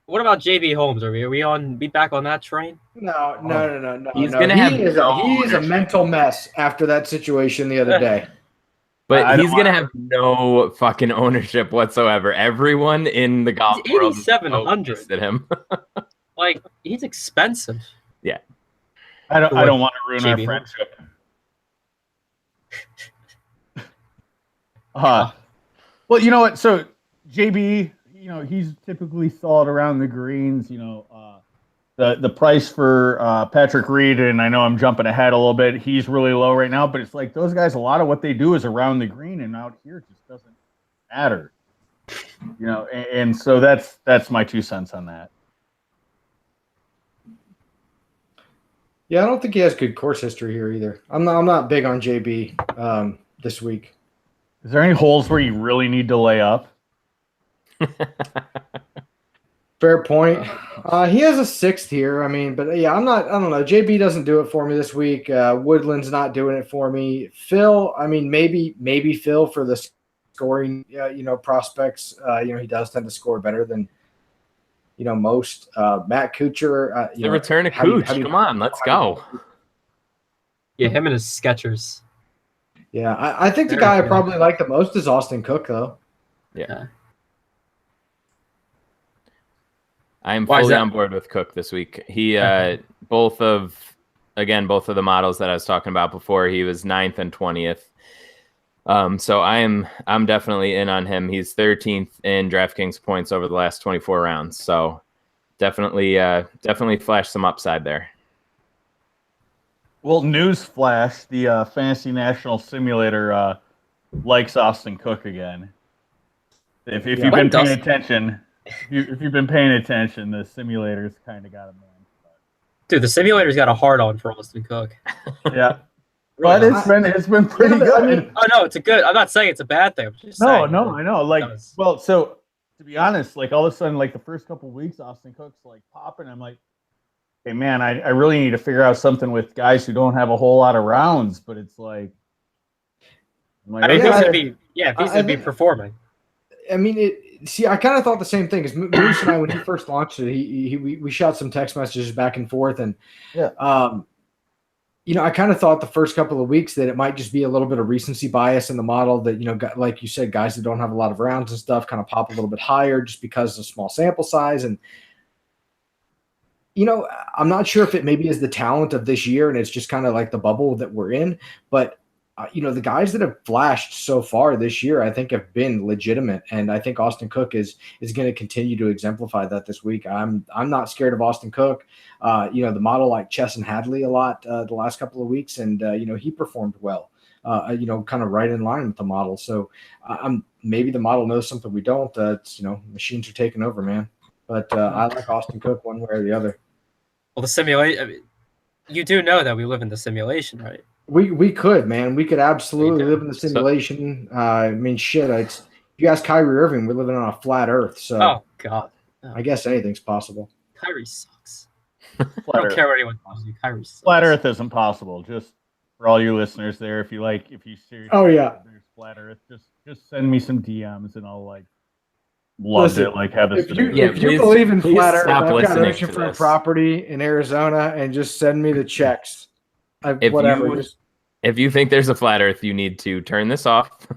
[SPEAKER 1] JB Holmes? Are we back on that train?
[SPEAKER 4] No.
[SPEAKER 3] He's
[SPEAKER 4] he is a mental mess after that situation the other day.
[SPEAKER 3] But he's going to have no fucking ownership whatsoever. Everyone in the golf world is
[SPEAKER 1] 8,700
[SPEAKER 3] at him.
[SPEAKER 1] Like, he's expensive.
[SPEAKER 3] Yeah.
[SPEAKER 2] I don't want to ruin our friendship. Well, you know what? So JB, he's typically thought around the greens. The price for Patrick Reed, and I know I'm jumping ahead a little bit. He's really low right now, but it's like those guys. A lot of what they do is around the green, and out here it just doesn't matter. And so that's my 2 cents on that.
[SPEAKER 4] Yeah, I don't think he has good course history here either. I'm not big on JB this week.
[SPEAKER 2] Is there any holes where you really need to lay up?
[SPEAKER 4] Fair point. He has a 6th here. But yeah, I don't know. JB doesn't do it for me this week. Woodland's not doing it for me. Phil, maybe Phil for the scoring, prospects. He does tend to score better than, most. Matt Kuchar.
[SPEAKER 3] The return of Cooch. Come on, let's go.
[SPEAKER 1] Yeah, him and his Skechers.
[SPEAKER 4] Yeah, I think the guy I probably like the most is Austin Cook, though.
[SPEAKER 3] Yeah. I am fully on board with Cook this week. He both of the models that I was talking about before, he was 9th and 20th. So I'm definitely in on him. He's 13th in DraftKings points over the last 24 rounds. So definitely flash some upside there.
[SPEAKER 2] Well, news flash, the Fantasy National Simulator likes Austin Cook again. If you've been paying attention. If you've been paying attention, the simulator's kind of got a man.
[SPEAKER 1] Dude, the simulator's got a hard on for Austin Cook.
[SPEAKER 2] Yeah, but it's been pretty good.
[SPEAKER 1] No, it's a good. I'm not saying it's a bad thing. I'm just saying,
[SPEAKER 2] I know. So to be honest, all of a sudden, the first couple of weeks, Austin Cook's popping. I'm like, hey man, I really need to figure out something with guys who don't have a whole lot of rounds. But it's if he's gonna be performing.
[SPEAKER 4] I mean, see, I kind of thought the same thing as Moose and I when he first launched it. We shot some text messages back and forth, and I kind of thought the first couple of weeks that it might just be a little bit of recency bias in the model that like you said, guys that don't have a lot of rounds and stuff kind of pop a little bit higher just because of small sample size. And I'm not sure if it maybe is the talent of this year and it's just kind of like the bubble that we're in, but the guys that have flashed so far this year, I think have been legitimate. And I think Austin Cook is going to continue to exemplify that this week. I'm not scared of Austin Cook. The model like Chesson Hadley a lot the last couple of weeks. And, he performed well, kind of right in line with the model. So maybe the model knows something we don't. Machines are taking over, man. But I like Austin Cook one way or the other.
[SPEAKER 1] Well, the simulation, you do know that we live in the simulation, right?
[SPEAKER 4] We could, man. We could absolutely live in the simulation. I mean, shit. If you ask Kyrie Irving, we're living on a flat Earth. So,
[SPEAKER 1] oh god,
[SPEAKER 4] I guess anything's possible.
[SPEAKER 1] Kyrie sucks. I don't care what anyone tells you. Kyrie sucks.
[SPEAKER 2] Flat Earth isn't possible. Just for all you listeners there, if you seriously, there's flat Earth, just send me some DMs and I'll love it. Have this.
[SPEAKER 4] If you believe in flat Earth, I've got oceanfront property in Arizona, and just send me the checks.
[SPEAKER 3] If you think there's a flat Earth, you need to turn this off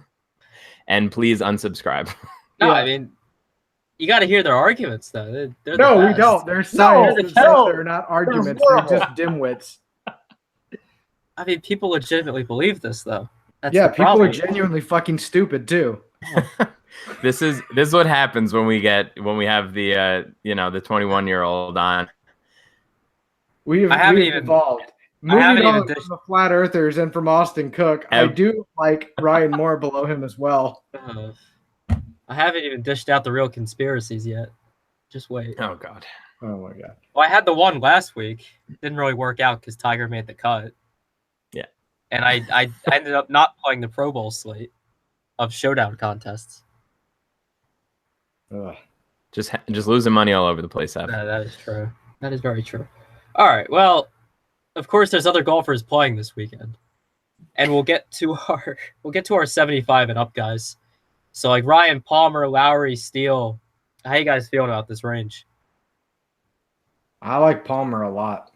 [SPEAKER 3] and please unsubscribe.
[SPEAKER 1] No, I mean, you got to hear their arguments, though. They're
[SPEAKER 4] we don't. They're science. They're not arguments. They're just dimwits.
[SPEAKER 1] I mean, people legitimately believe this, though.
[SPEAKER 4] People are genuinely fucking stupid too.
[SPEAKER 3] This is what happens when we have the the 21-year-old on.
[SPEAKER 4] We've evolved. Moving on from the flat earthers and from Austin Cook, I do like Ryan Moore below him as well.
[SPEAKER 1] I haven't even dished out the real conspiracies yet. Just wait.
[SPEAKER 3] Oh god.
[SPEAKER 4] Oh my god.
[SPEAKER 1] Well, I had the one last week. Didn't really work out because Tiger made the cut.
[SPEAKER 3] Yeah.
[SPEAKER 1] And I ended up not playing the Pro Bowl slate of showdown contests.
[SPEAKER 3] Ugh. Just losing money all over the place.
[SPEAKER 1] That is true. That is very true. All right. Well, of course, there's other golfers playing this weekend, and we'll get to our 75 and up guys. So like Ryan Palmer, Lowry, Steele. How you guys feeling about this range?
[SPEAKER 4] I like Palmer a lot.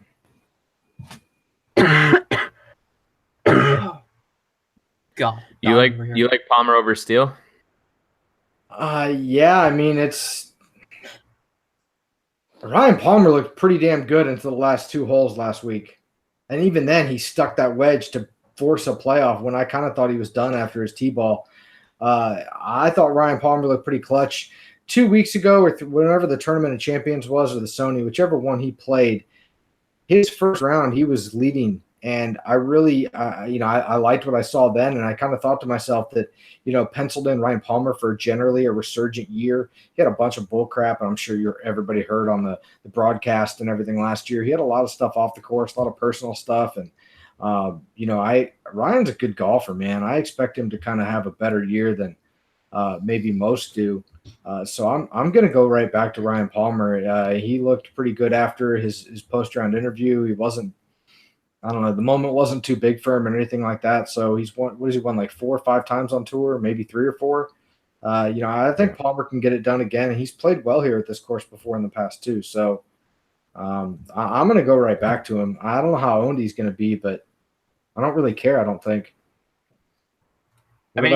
[SPEAKER 1] God,
[SPEAKER 3] you like Palmer over Steele?
[SPEAKER 4] Yeah. I mean, Ryan Palmer looked pretty damn good into the last two holes last week. And even then, he stuck that wedge to force a playoff when I kind of thought he was done after his tee ball. I thought Ryan Palmer looked pretty clutch. 2 weeks ago, or whenever the Tournament of Champions was, or the Sony, whichever one he played, his first round, he was leading. And I really, I liked what I saw then. And I kind of thought to myself that, penciled in Ryan Palmer for generally a resurgent year. He had a bunch of bull crap, and I'm sure everybody heard on the broadcast and everything last year. He had a lot of stuff off the course, a lot of personal stuff. And, Ryan's a good golfer, man. I expect him to kind of have a better year than maybe most do. So I'm going to go right back to Ryan Palmer. He looked pretty good after his post-round interview. He wasn't, I don't know, the moment wasn't too big for him or anything like that. So he's won like 4 or 5 times on tour, maybe 3 or 4. I think Palmer can get it done again. He's played well here at this course before in the past too. So I'm going to go right back to him. I don't know how owned he's going to be, but I don't really care. I don't think.
[SPEAKER 1] I mean,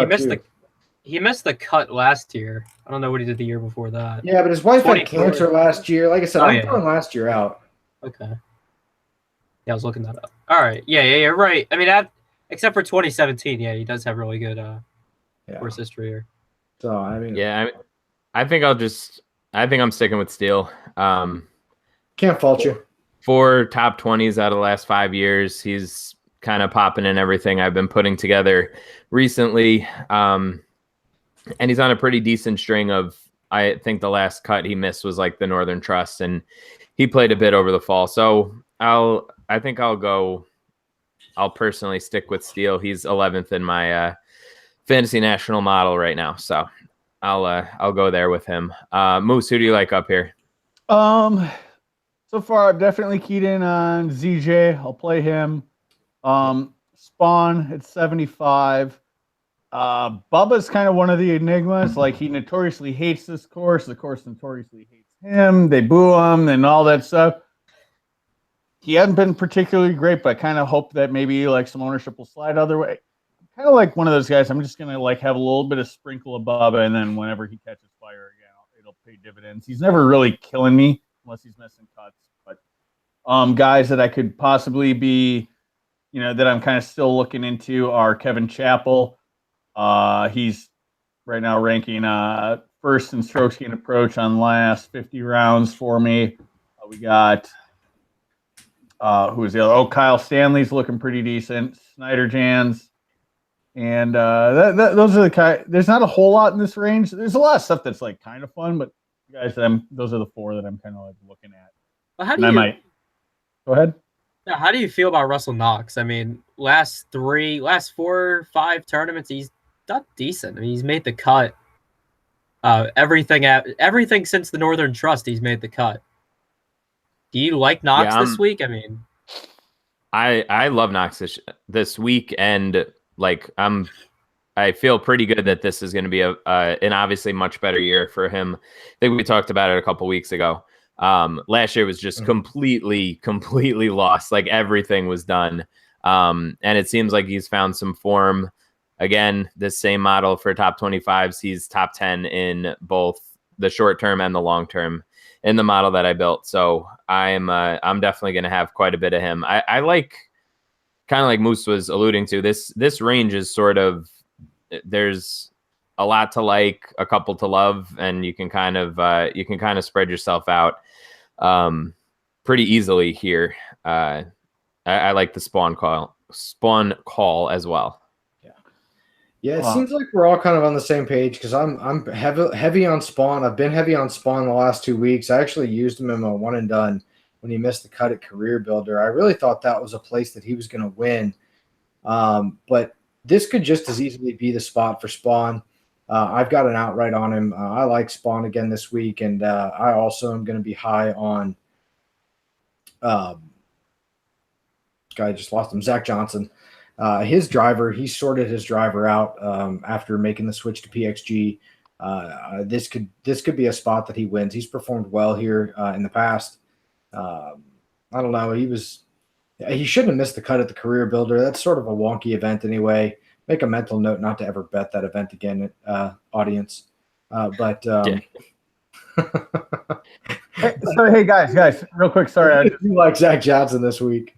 [SPEAKER 1] he missed the cut last year. I don't know what he did the year before that.
[SPEAKER 4] Yeah, but his wife had cancer last year. Like I said, I'm throwing last year out.
[SPEAKER 1] Okay. Yeah, I was looking that up. All right. Yeah, right. I mean, except for 2017, yeah, he does have really good course history here.
[SPEAKER 4] So, I mean.
[SPEAKER 3] Yeah, I think I'm sticking with Steele.
[SPEAKER 4] Can't fault you.
[SPEAKER 3] 4 top 20s out of the last 5 years. He's kind of popping in everything I've been putting together recently. And he's on a pretty decent string of, I think the last cut he missed was like the Northern Trust, and he played a bit over the fall. So I'll personally stick with Steele. He's 11th in my fantasy national model right now. So I'll go there with him. Moose, who do you like up here?
[SPEAKER 2] So far I've definitely keyed in on ZJ. I'll play him. Spawn at 75. Bubba's kind of one of the enigmas. Like, he notoriously hates this course. The course notoriously hates him. They boo him and all that stuff. He hasn't been particularly great, but I kind of hope that maybe like some ownership will slide other way. I'm kind of like one of those guys. I'm just gonna like have a little bit of sprinkle of Bubba, and then whenever he catches fire again, it'll pay dividends. He's never really killing me unless he's missing cuts. But guys that I could possibly be, that I'm kind of still looking into are Kevin Chappell. He's right now ranking first in strokes gained approach on last 50 rounds for me. We got who is the other? Oh, Kyle Stanley's looking pretty decent. Snyder Jans. And those are the kind. There's not a whole lot in this range. There's a lot of stuff that's like kind of fun, but guys, those are the four that I'm kind of like looking at.
[SPEAKER 1] Well, how do you
[SPEAKER 2] go ahead?
[SPEAKER 1] Yeah, how do you feel about Russell Knox? I mean, last 4, 5 tournaments, he's done decent. I mean, he's made the cut. Everything since the Northern Trust, he's made the cut. Do you like Knox this week? I mean,
[SPEAKER 3] I love Knox this week, and like I feel pretty good that this is going to be an obviously much better year for him. I think we talked about it a couple weeks ago. Last year was just completely lost. Like everything was done. And it seems like he's found some form. Again, this same model for top 25s. He's top 10 in both the short term and the long term in the model that I built. So I'm definitely going to have quite a bit of him. I like, kind of like Moose was alluding to, this range is sort of, there's a lot to like, a couple to love, and you can kind of spread yourself out pretty easily here. I like the spawn call as well.
[SPEAKER 4] Yeah, it seems like we're all kind of on the same page because I'm heavy on Spawn. I've been heavy on Spawn the last 2 weeks. I actually used him in my one and done when he missed the cut at Career Builder. I really thought that was a place that he was going to win. But this could just as easily be the spot for Spawn. I've got an outright on him. I like Spawn again this week, and I also am going to be high on guy, I just lost him, Zach Johnson. His driver, he sorted his driver out after making the switch to PXG. This could be a spot that he wins. He's performed well here in the past. I don't know. He shouldn't have missed the cut at the Career Builder. That's sort of a wonky event anyway. Make a mental note not to ever bet that event again, audience.
[SPEAKER 2] Hey, guys, real quick. Sorry, I
[SPEAKER 4] do like Zach Johnson this week.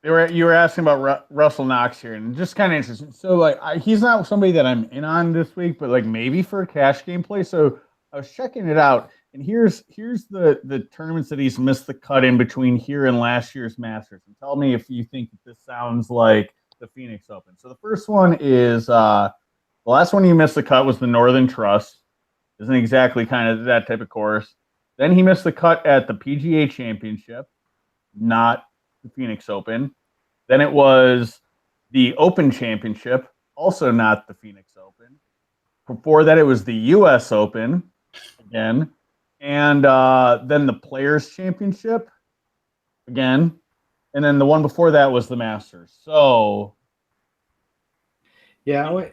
[SPEAKER 2] You were asking about Russell Knox here, and just kind of interesting. So, like, he's not somebody that I'm in on this week, but like maybe for a cash gameplay. So I was checking it out, and here's the tournaments that he's missed the cut in between here and last year's Masters. And tell me if you think that this sounds like the Phoenix Open. So the first one is the last one he missed the cut was the Northern Trust. Isn't exactly kind of that type of course. Then he missed the cut at the PGA Championship, not the Phoenix Open. Then it was the Open Championship, also not the Phoenix Open. Before that, it was the U.S. Open again. And then the Players Championship again. And then the one before that was the Masters. So,
[SPEAKER 4] yeah.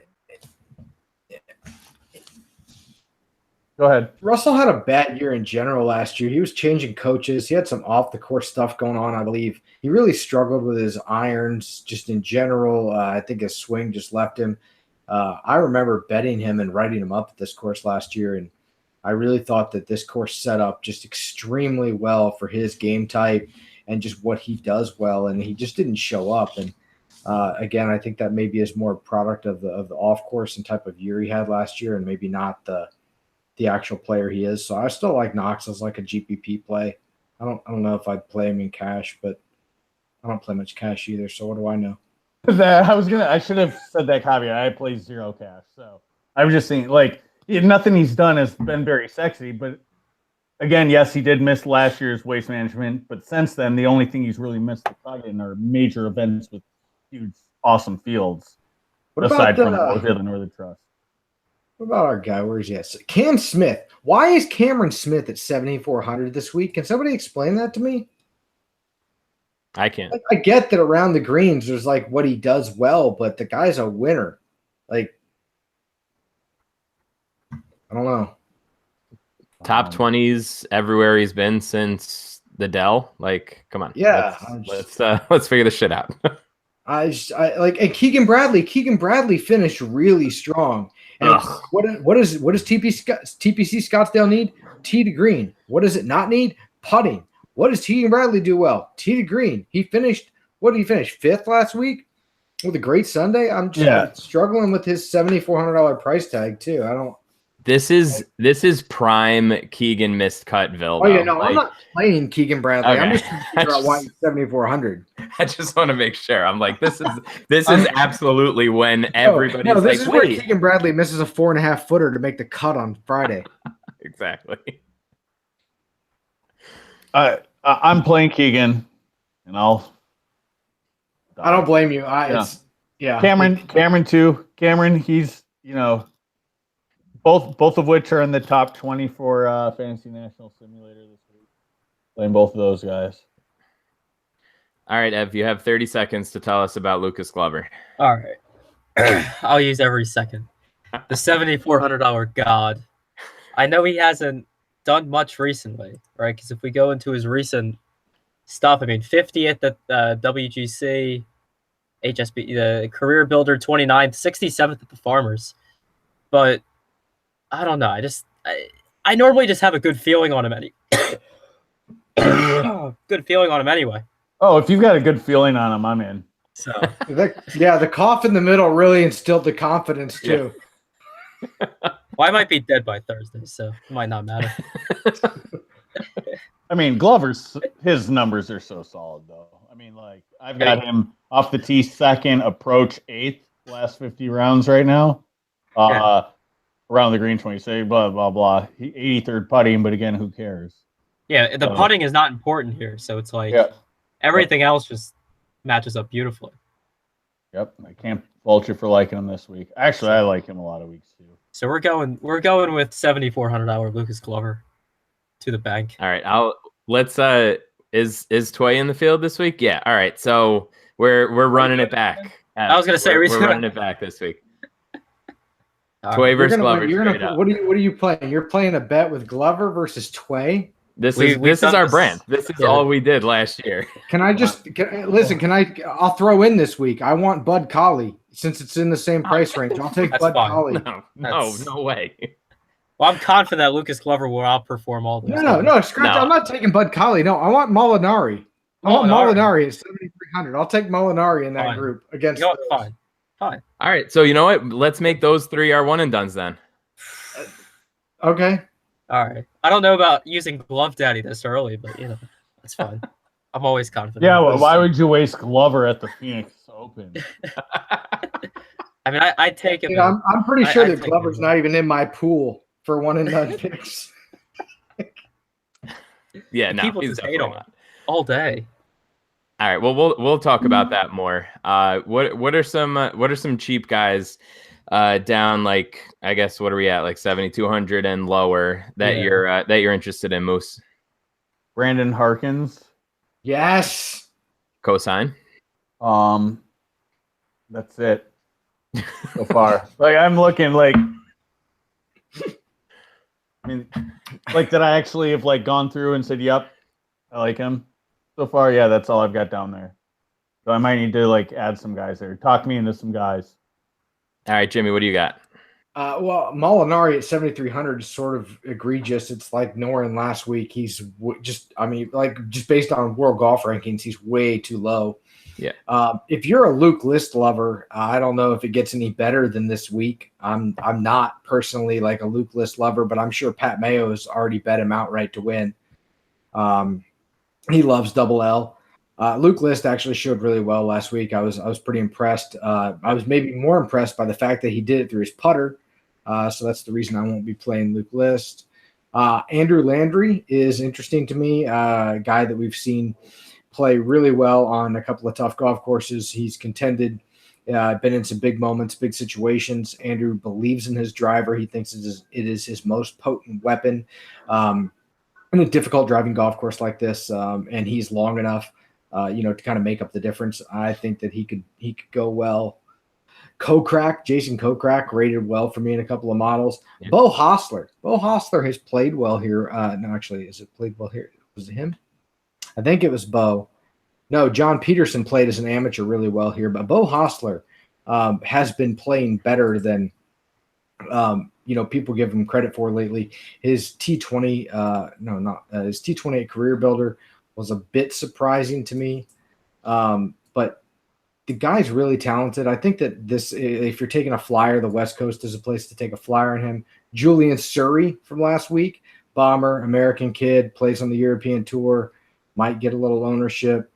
[SPEAKER 2] Go ahead.
[SPEAKER 4] Russell had a bad year in general last year. He was changing coaches. He had some off-the-course stuff going on, I believe. He really struggled with his irons just in general. I think his swing just left him. I remember betting him and writing him up at this course last year, and I really thought that this course set up just extremely well for his game type and just what he does well, and he just didn't show up. And again, I think that maybe is more a product of the off-course and type of year he had last year, and maybe not the actual player he is. So I still like Knox as like a GPP play. I don't know if I'd play him in cash, but I don't play much cash either. So what do I know?
[SPEAKER 2] I should have said that caveat. I play zero cash. So I was just saying, like, nothing he's done has been very sexy, but again, yes, he did miss last year's Waste Management, but since then, the only thing he's really missed the cut in are major events with huge, awesome fields. Aside from the Northern Trust.
[SPEAKER 4] What about our guy? Where is he at? Cam Smith. Why is Cameron Smith at 7,400 this week? Can somebody explain that to me?
[SPEAKER 3] I can't.
[SPEAKER 4] I get that around the greens, there's like what he does well, but the guy's a winner. Like, I don't know.
[SPEAKER 3] Top 20s everywhere he's been since the Dell. Like, come on.
[SPEAKER 4] Yeah,
[SPEAKER 3] let's figure this shit out.
[SPEAKER 4] I like, and Keegan Bradley. Keegan Bradley finished really strong. And what does TPC Scottsdale need? Tee to green. What does it not need? Putting. What does Keegan Bradley do well? Tee to green. He finished. What did he finish? 5th last week with a great Sunday. I'm struggling with his $7,400 price tag too. I don't.
[SPEAKER 3] This is prime Keegan missed Cutville.
[SPEAKER 4] Oh yeah, no, I'm not playing Keegan Bradley. Okay. I'm just trying to figure out why he's 7,400.
[SPEAKER 3] I just want to make sure. I'm like, this is absolutely when everybody's
[SPEAKER 4] no, this
[SPEAKER 3] like,
[SPEAKER 4] is where Keegan Bradley misses a 4.5 footer to make the cut on Friday.
[SPEAKER 3] Exactly.
[SPEAKER 2] I'm playing Keegan, and I
[SPEAKER 4] don't blame you.
[SPEAKER 2] Cameron too. Cameron, he's both of which are in the top 20 for Fantasy National Simulator this week. Playing both of those guys.
[SPEAKER 3] All right, Ev, you have 30 seconds to tell us about Lucas Glover.
[SPEAKER 1] All right. I'll use every second. The $7,400 god. I know he hasn't done much recently, right? Because if we go into his recent stuff, I mean, 50th at WGC, HSB, the Career Builder 29th, 67th at the Farmers. But I don't know. I normally just have a good feeling on him good feeling on him anyway.
[SPEAKER 2] Oh, if you've got a good feeling on him, I'm in.
[SPEAKER 1] So
[SPEAKER 4] the cough in the middle really instilled the confidence too.
[SPEAKER 1] Yeah. Well, I might be dead by Thursday, so it might not matter.
[SPEAKER 2] I mean, Glover's his numbers are so solid though. I mean, like I've got him off the tee 2nd, approach 8th, last 50 rounds right now. Around the green 26, blah blah blah. 83rd putting, but again, who cares?
[SPEAKER 1] Yeah, the putting is not important here, so it's like everything else just matches up beautifully.
[SPEAKER 2] Yep, I can't fault you for liking him this week. Actually, I like him a lot of weeks too.
[SPEAKER 1] So we're going with $7,400 Lucas Glover to the bank.
[SPEAKER 3] All right, let's is Tway in the field this week? Yeah. All right, so we're running it back.
[SPEAKER 1] I was gonna say
[SPEAKER 3] we're running it back this week. Tway
[SPEAKER 4] Right.
[SPEAKER 3] versus Glover.
[SPEAKER 4] What are you playing? You're playing a bet with Glover versus Tway.
[SPEAKER 3] This is our brand. This is all we did last year.
[SPEAKER 4] Can I just listen? I'll throw in this week. I want Bud Colley since it's in the same price range. I'll take Bud Colley.
[SPEAKER 3] No way.
[SPEAKER 1] Well, I'm confident that Lucas Glover will outperform all this.
[SPEAKER 4] No, scratch. No. I'm not taking Bud Colley. No, I want Molinari. I want Molinari at 7,300. I'll take Molinari in that group against.
[SPEAKER 1] Fine.
[SPEAKER 3] All right, so you know what? Let's make those 3 our one and dones then.
[SPEAKER 4] Okay.
[SPEAKER 1] All right. I don't know about using Glove Daddy this early, but that's fine. I'm always confident.
[SPEAKER 2] Yeah, well, why would you waste Glover at the Phoenix Open?
[SPEAKER 1] I mean, I take him.
[SPEAKER 4] I'm pretty sure that Glover's not even in my pool for one and done picks.
[SPEAKER 3] Yeah, no,
[SPEAKER 1] people
[SPEAKER 3] he's
[SPEAKER 1] just hate
[SPEAKER 3] definitely
[SPEAKER 1] on
[SPEAKER 3] not.
[SPEAKER 1] All day.
[SPEAKER 3] All right, well, we'll talk about that more. What are some cheap guys down, like, I guess, what are we at, like 7,200 and lower that you're interested in, Moose?
[SPEAKER 2] Brandon Harkins.
[SPEAKER 4] Yes.
[SPEAKER 3] Cosign.
[SPEAKER 2] That's it so far. Like I'm looking like, I mean, like that I actually have like gone through and said, "Yep, I like him." So far, yeah, that's all I've got down there. So I might need to like add some guys there. Talk me into some guys.
[SPEAKER 3] All right, Jimmy, what do you got?
[SPEAKER 4] Well, Molinari at 7,300 is sort of egregious. It's like Noren last week. He's just based on world golf rankings, he's way too low.
[SPEAKER 3] Yeah.
[SPEAKER 4] If you're a Luke List lover, I don't know if it gets any better than this week. I'm not personally like a Luke List lover, but I'm sure Pat Mayo has already bet him outright to win. He loves double L. Luke List actually showed really well last week. I was pretty impressed. I was maybe more impressed by the fact that he did it through his putter. So that's the reason I won't be playing Luke List. Andrew Landry is interesting to me. A guy that we've seen play really well on a couple of tough golf courses. He's contended, been in some big moments, big situations. Andrew believes in his driver. He thinks it is his most potent weapon in a difficult driving golf course like this. And he's long enough to kind of make up the difference. I think that he could go well. Jason Kokrak rated well for me in a couple of models. Yeah. Bo Hostler has played well here. No, actually, is it played well here? Was it him? I think it was Bo. No, John Peterson played as an amateur really well here, but Bo Hostler has been playing better than people give him credit for lately. His T20, his T28 Career Builder was a bit surprising to me, but the guy's really talented. I think that if you're taking a flyer, the West Coast is a place to take a flyer on him. Julian Surrey from last week, bomber, American kid, plays on the European Tour, might get a little ownership.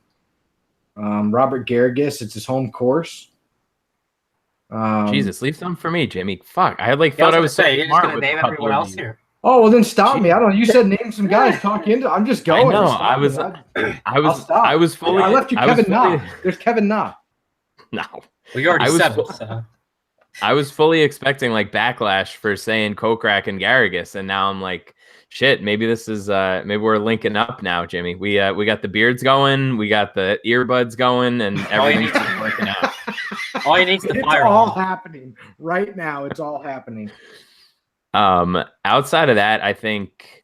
[SPEAKER 4] Robert Garrigus, it's his home course.
[SPEAKER 3] Jesus, leave some for me, Jimmy. Fuck, I thought I was
[SPEAKER 1] saying you're just gonna name everyone else here.
[SPEAKER 4] Oh well, then stop me. I don't know. You said name some guys. Talk into. I'm just going.
[SPEAKER 3] No, I was fully.
[SPEAKER 4] I left you Kevin Na. There's Kevin Na.
[SPEAKER 3] No,
[SPEAKER 1] we already said it. So.
[SPEAKER 3] I was fully expecting like backlash for saying Kokrak and Garrigus, and now I'm like, shit. Maybe this is maybe we're linking up now, Jimmy. We got the beards going, we got the earbuds going, and everything's just working out.
[SPEAKER 1] All you need is the fire.
[SPEAKER 4] It's all happening right now. It's all happening.
[SPEAKER 3] Outside of that, I think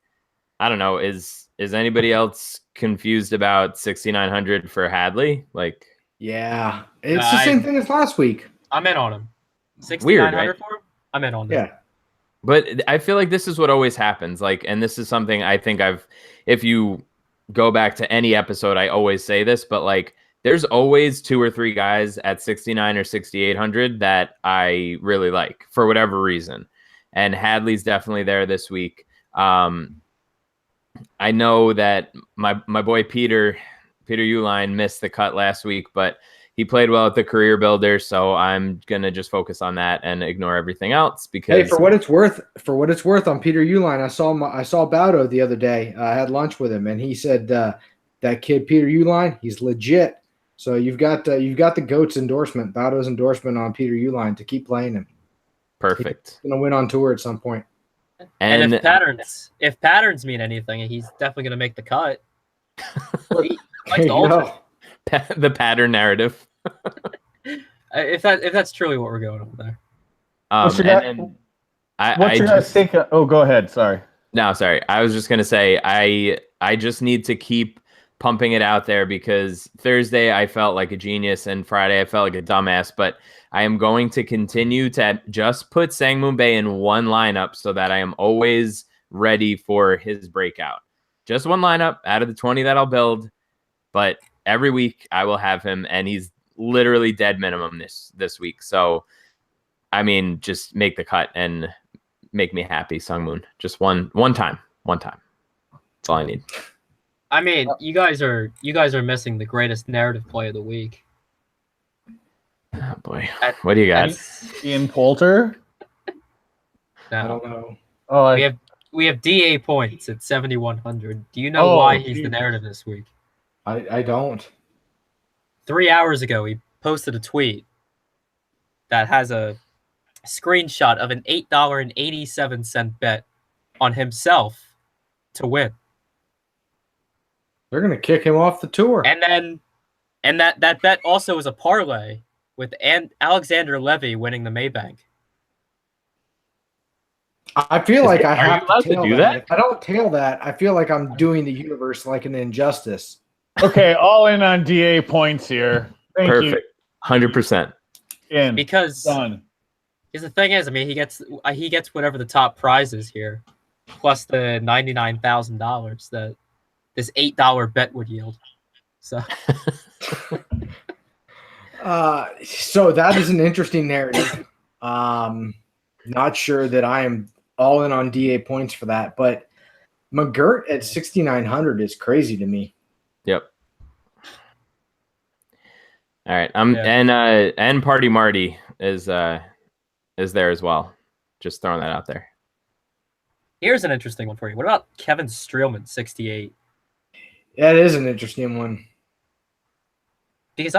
[SPEAKER 3] I don't know. Is anybody else confused about 6,900 for Hadley? Like,
[SPEAKER 4] yeah, it's the same thing as last week.
[SPEAKER 1] I'm in on him. 6,900
[SPEAKER 3] right?
[SPEAKER 1] for him. I'm in on that.
[SPEAKER 4] Yeah.
[SPEAKER 3] But I feel like this is what always happens. Like, and this is something I think if you go back to any episode, I always say this, but like, there's always 2 or 3 guys at 6,900 or 6,800 that I really like for whatever reason. And Hadley's definitely there this week. I know that my boy Peter Uline missed the cut last week, but he played well at the Career Builder, so I'm gonna just focus on that and ignore everything else. Because
[SPEAKER 4] hey, for what it's worth, on Peter Uline, I saw Baudo the other day. I had lunch with him, and he said that kid Peter Uline, he's legit. So you've got the GOAT's endorsement, Baudo's endorsement on Peter Uline to keep playing him.
[SPEAKER 3] Perfect.
[SPEAKER 4] He's gonna win on tour at some point.
[SPEAKER 1] And if patterns mean anything, he's definitely gonna make the cut. He likes to alter.
[SPEAKER 3] The pattern narrative.
[SPEAKER 1] if that's truly what we're going over there.
[SPEAKER 2] What's your guys think? Oh, go ahead. Sorry.
[SPEAKER 3] No, sorry. I was just gonna say I just need to keep pumping it out there because Thursday I felt like a genius and Friday I felt like a dumbass, but I am going to continue to just put Sang Moon Bae in one lineup so that I am always ready for his breakout. Just one lineup out of the 20 that I'll build, but every week I will have him, and he's literally dead minimum this week. So, I mean, just make the cut and make me happy, Sung Moon. Just one time. That's all I need.
[SPEAKER 1] I mean, you guys are missing the greatest narrative play of the week.
[SPEAKER 3] Oh boy, what do you got?
[SPEAKER 2] Ian Poulter?
[SPEAKER 1] No.
[SPEAKER 4] I don't know.
[SPEAKER 2] Oh,
[SPEAKER 1] we have DA points at 7,100. Do you know why he's the narrative this week?
[SPEAKER 4] I don't.
[SPEAKER 1] 3 hours ago, he posted a tweet that has a screenshot of an $8.87 bet on himself to win.
[SPEAKER 4] They're gonna kick him off the tour.
[SPEAKER 1] And that bet also is a parlay with Alexander Levy winning the Maybank.
[SPEAKER 4] I feel like I have
[SPEAKER 3] to do that.
[SPEAKER 4] If I don't tail that, I feel like I'm doing the universe like an injustice.
[SPEAKER 2] Okay, all in on DA points here.
[SPEAKER 3] Perfect. 100%.
[SPEAKER 2] In.
[SPEAKER 1] Because
[SPEAKER 2] done.
[SPEAKER 1] Because the thing is, I mean, he gets whatever the top prize is here, plus the $99,000 that this $8 bet would yield. So,
[SPEAKER 4] so that is an interesting narrative. Not sure that I am all in on DA points for that, but McGirt at 6,900 is crazy to me.
[SPEAKER 3] Yep. All right. And Party Marty is there as well. Just throwing that out there.
[SPEAKER 1] Here's an interesting one for you. What about Kevin Streelman, 68?
[SPEAKER 4] That is an interesting one.
[SPEAKER 1] Because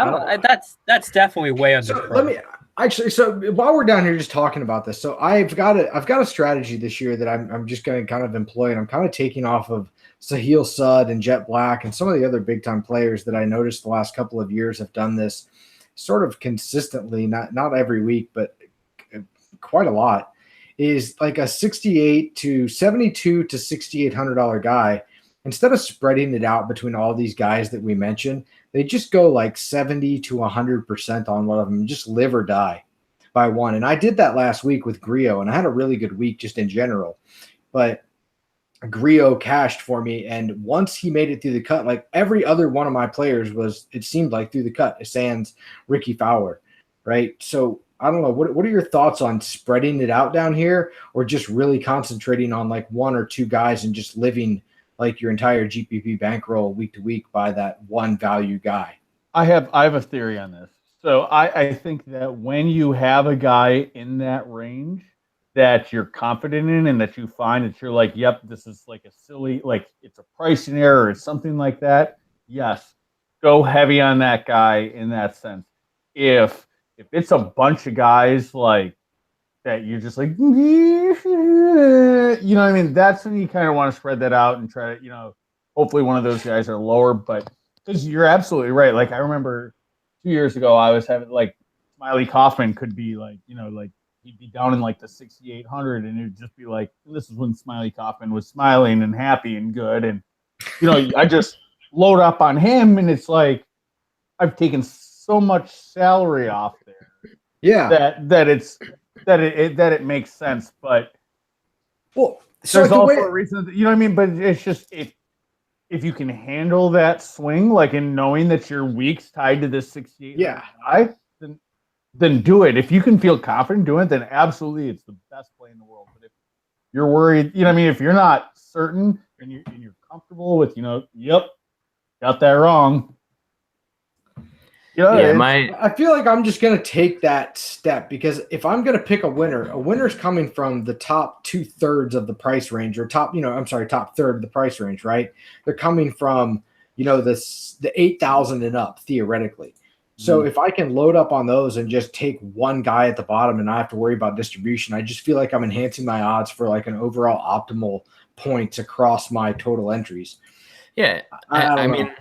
[SPEAKER 1] that's definitely way under.
[SPEAKER 4] So Actually, so while we're down here just talking about this, so I've got a strategy this year that I'm just going to kind of employ, and I'm kind of taking off of Sahil Sud and Jet Black and some of the other big time players that I noticed the last couple of years have done this sort of consistently, not every week, but quite a lot. Is like a 68 to 72 to $6,800 guy. Instead of spreading it out between all these guys that we mentioned, they just go like 70 to 100% on one of them, just live or die by one. And I did that last week with Griot, and I had a really good week just in general. But Griot cashed for me, and once he made it through the cut, like every other one of my players was, it seemed like, through the cut, sans Ricky Fowler, right? So I don't know. What are your thoughts on spreading it out down here, or just really concentrating on like one or two guys and just living like your entire GPP bankroll week to week by that one value guy?
[SPEAKER 2] I have a theory on this. So I think that when you have a guy in that range that you're confident in and that you find that you're like, yep, this is like a silly, like it's a pricing error or something like that, yes, go heavy on that guy in that sense. If it's a bunch of guys like that, you're just like, you know what I mean? That's when you kind of want to spread that out and try to, hopefully one of those guys are lower. But because you're absolutely right. Like I remember 2 years ago, I was having like Smiley Kaufman could be like, like he'd be down in like the 6,800, and it'd just be like, this is when Smiley Kaufman was smiling and happy and good. And, I just load up on him, and it's like, I've taken so much salary off there.
[SPEAKER 4] Yeah.
[SPEAKER 2] That it makes sense, but
[SPEAKER 4] so
[SPEAKER 2] there's also a reason that, you know what I mean? But it's just if you can handle that swing, like in knowing that your week's tied to this 68 guy, then do it. If you can feel confident doing it, then absolutely it's the best play in the world. But if you're worried, if you're not certain and you're comfortable with, yep, got that wrong.
[SPEAKER 4] I feel like I'm just going to take that step, because if I'm going to pick a winner's coming from the top 2/3 of the price range, or top third of the price range, right? They're coming from, the 8,000 and up theoretically. So if I can load up on those and just take one guy at the bottom and not have to worry about distribution, I just feel like I'm enhancing my odds for like an overall optimal points across my total entries.
[SPEAKER 3] Yeah. I mean,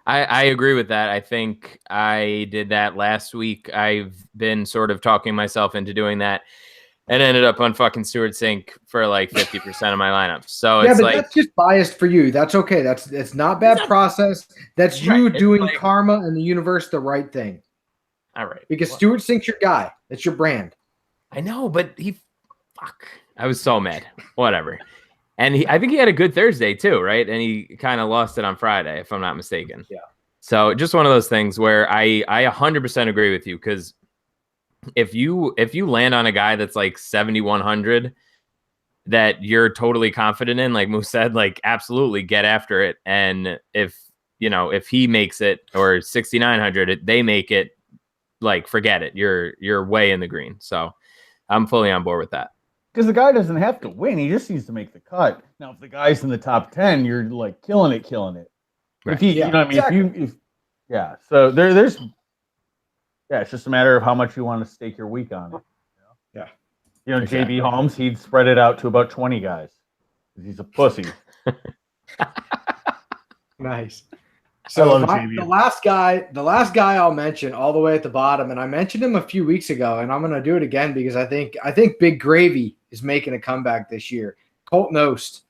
[SPEAKER 3] I agree with that. I think I did that last week. I've been sort of talking myself into doing that and ended up on fucking Stewart Sink for like 50% of my lineup. So it's like,
[SPEAKER 4] that's just biased for you. That's okay. It's not bad process. That's you doing like, karma and the universe the right thing.
[SPEAKER 3] All right.
[SPEAKER 4] Because Stewart Sink's your guy. That's your brand.
[SPEAKER 3] I know, but I was so mad. Whatever. And I think he had a good Thursday too, right? And he kind of lost it on Friday, if I'm not mistaken.
[SPEAKER 4] Yeah.
[SPEAKER 3] So just one of those things where I 100% agree with you, because if you land on a guy that's like 7,100 that you're totally confident in, like Moose said, like absolutely get after it. And if he makes it, or 6,900, they make it, like forget it. You're way in the green. So I'm fully on board with that.
[SPEAKER 2] Because the guy doesn't have to win; he just needs to make the cut. Now, if the guy's in the top 10, you're like killing it. Right. If he, exactly. So there's, it's just a matter of how much you want to stake your week on it.
[SPEAKER 4] Yeah.
[SPEAKER 2] Exactly. JB Holmes, he'd spread it out to about 20 guys. He's a pussy.
[SPEAKER 4] Nice. So the last guy I'll mention all the way at the bottom, and I mentioned him a few weeks ago, and I'm going to do it again because I think Big Gravy is making a comeback this year. Colt Knost.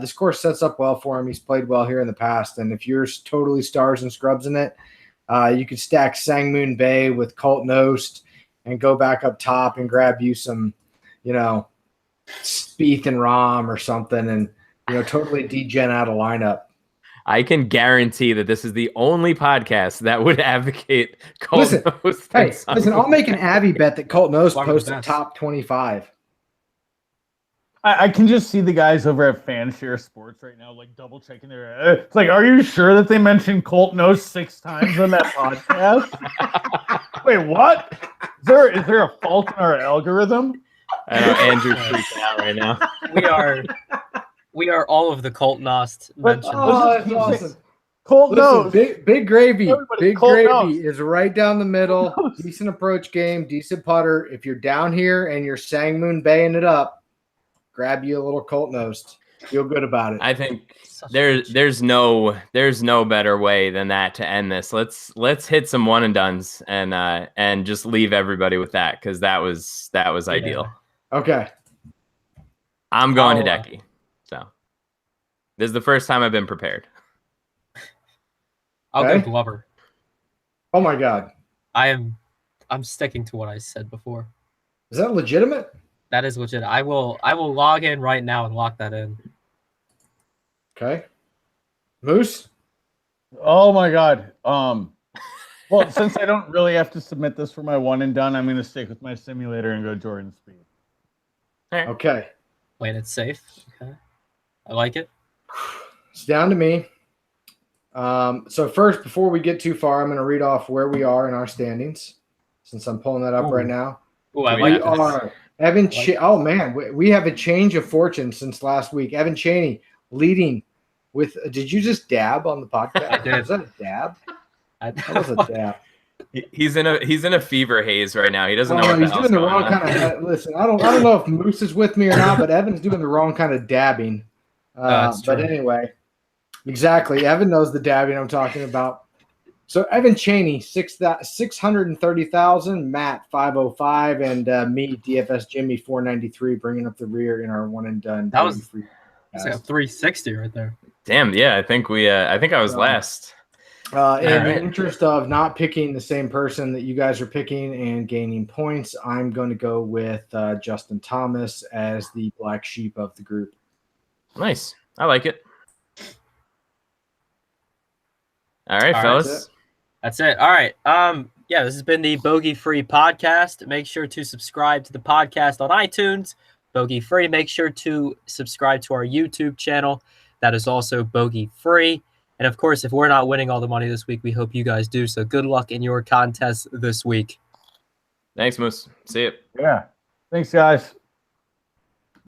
[SPEAKER 4] This course sets up well for him. He's played well here in the past, and if you're totally stars and scrubs in it, you could stack Sangmoon Bay with Colt Knost and go back up top and grab you some, Spieth and Rahm or something, and totally degen out a lineup.
[SPEAKER 3] I can guarantee that this is the only podcast that would advocate Colt Knost.
[SPEAKER 4] Listen, I'll make an Avi bet that Colt Knost posts a top 25.
[SPEAKER 2] I can just see the guys over at Fanshare Sports right now, like double checking their. It's like, are you sure that they mentioned Colt Knost 6 times on that podcast? Wait, what? Is there a fault in our algorithm?
[SPEAKER 3] I know Andrew's freaking out right now.
[SPEAKER 1] We are all of the Colt Knost mentioned.
[SPEAKER 4] Oh, that's awesome.
[SPEAKER 2] Colt
[SPEAKER 4] Listen,
[SPEAKER 2] knows.
[SPEAKER 4] big gravy.
[SPEAKER 2] Everybody,
[SPEAKER 4] Big
[SPEAKER 2] Colt
[SPEAKER 4] gravy
[SPEAKER 2] knows.
[SPEAKER 4] is right down the middle.
[SPEAKER 2] Colt knows.
[SPEAKER 4] Decent approach game, decent putter. If you're down here and you're Sangmoon baying it up, grab you a little Colt Nost. Feel good about it.
[SPEAKER 3] I think
[SPEAKER 1] Such
[SPEAKER 3] there's no better way than that to end this. Let's hit some one and dones and just leave everybody with that, because that was ideal.
[SPEAKER 4] Okay.
[SPEAKER 3] I'm going
[SPEAKER 1] I'll,
[SPEAKER 3] Hideki. So this is the first time I've been prepared.
[SPEAKER 1] I'll
[SPEAKER 4] Okay.
[SPEAKER 1] go Glover.
[SPEAKER 4] Oh my God.
[SPEAKER 1] I'm sticking to what I said before.
[SPEAKER 4] Is that legitimate?
[SPEAKER 1] That is legit. I will log in right now and lock that in.
[SPEAKER 4] Okay. Moose?
[SPEAKER 2] Oh my God. Well, since I don't really have to submit this for my one and done, I'm going to stick with my simulator and go Jordan Speed.
[SPEAKER 4] Okay.
[SPEAKER 1] Playing it safe. Okay. I like it.
[SPEAKER 4] It's down to me. So first, before we get too far, I'm going to read off where we are in our standings, since I'm pulling that up right now.
[SPEAKER 1] Oh, I
[SPEAKER 3] We
[SPEAKER 1] like
[SPEAKER 4] We
[SPEAKER 1] this.
[SPEAKER 4] are Evan. Oh man, we have a change of fortune since last week. Evan Chaney leading with. Did you just dab on the podcast?
[SPEAKER 1] I did.
[SPEAKER 4] Was that a dab? That was a dab.
[SPEAKER 3] He's in a fever haze right now. He doesn't know what the
[SPEAKER 4] He's
[SPEAKER 3] hell's
[SPEAKER 4] doing the
[SPEAKER 3] going
[SPEAKER 4] wrong
[SPEAKER 3] on.
[SPEAKER 4] kind of. Listen, I don't know if Moose is with me or not, but Evan's doing the wrong kind of dabbing.
[SPEAKER 1] That's
[SPEAKER 4] But
[SPEAKER 1] true.
[SPEAKER 4] anyway, exactly. Evan knows the dabbing I'm talking about. So Evan Chaney, 630,000, Matt 505, and me DFS Jimmy 493, bringing up the rear in our one and done.
[SPEAKER 1] That was-
[SPEAKER 4] free.
[SPEAKER 1] It's like a 360 right there.
[SPEAKER 3] Damn, yeah, I think I was last.
[SPEAKER 4] In
[SPEAKER 1] All
[SPEAKER 4] the
[SPEAKER 1] right.
[SPEAKER 4] interest of not picking the same person that you guys are picking and gaining points, I'm going to go with Justin Thomas as the black sheep of the group.
[SPEAKER 3] Nice. I like it. All right,
[SPEAKER 1] All right,
[SPEAKER 3] fellas.
[SPEAKER 1] That's it. All right. Yeah, this has been the Bogey Free Podcast. Make sure to subscribe to the podcast on iTunes, Bogey Free. Make sure to subscribe to our YouTube channel. That is also Bogey Free. And of course, if we're not winning all the money this week, we hope you guys do. So good luck in your contest this week.
[SPEAKER 3] Thanks, Moose. See you.
[SPEAKER 2] Yeah. Thanks, guys.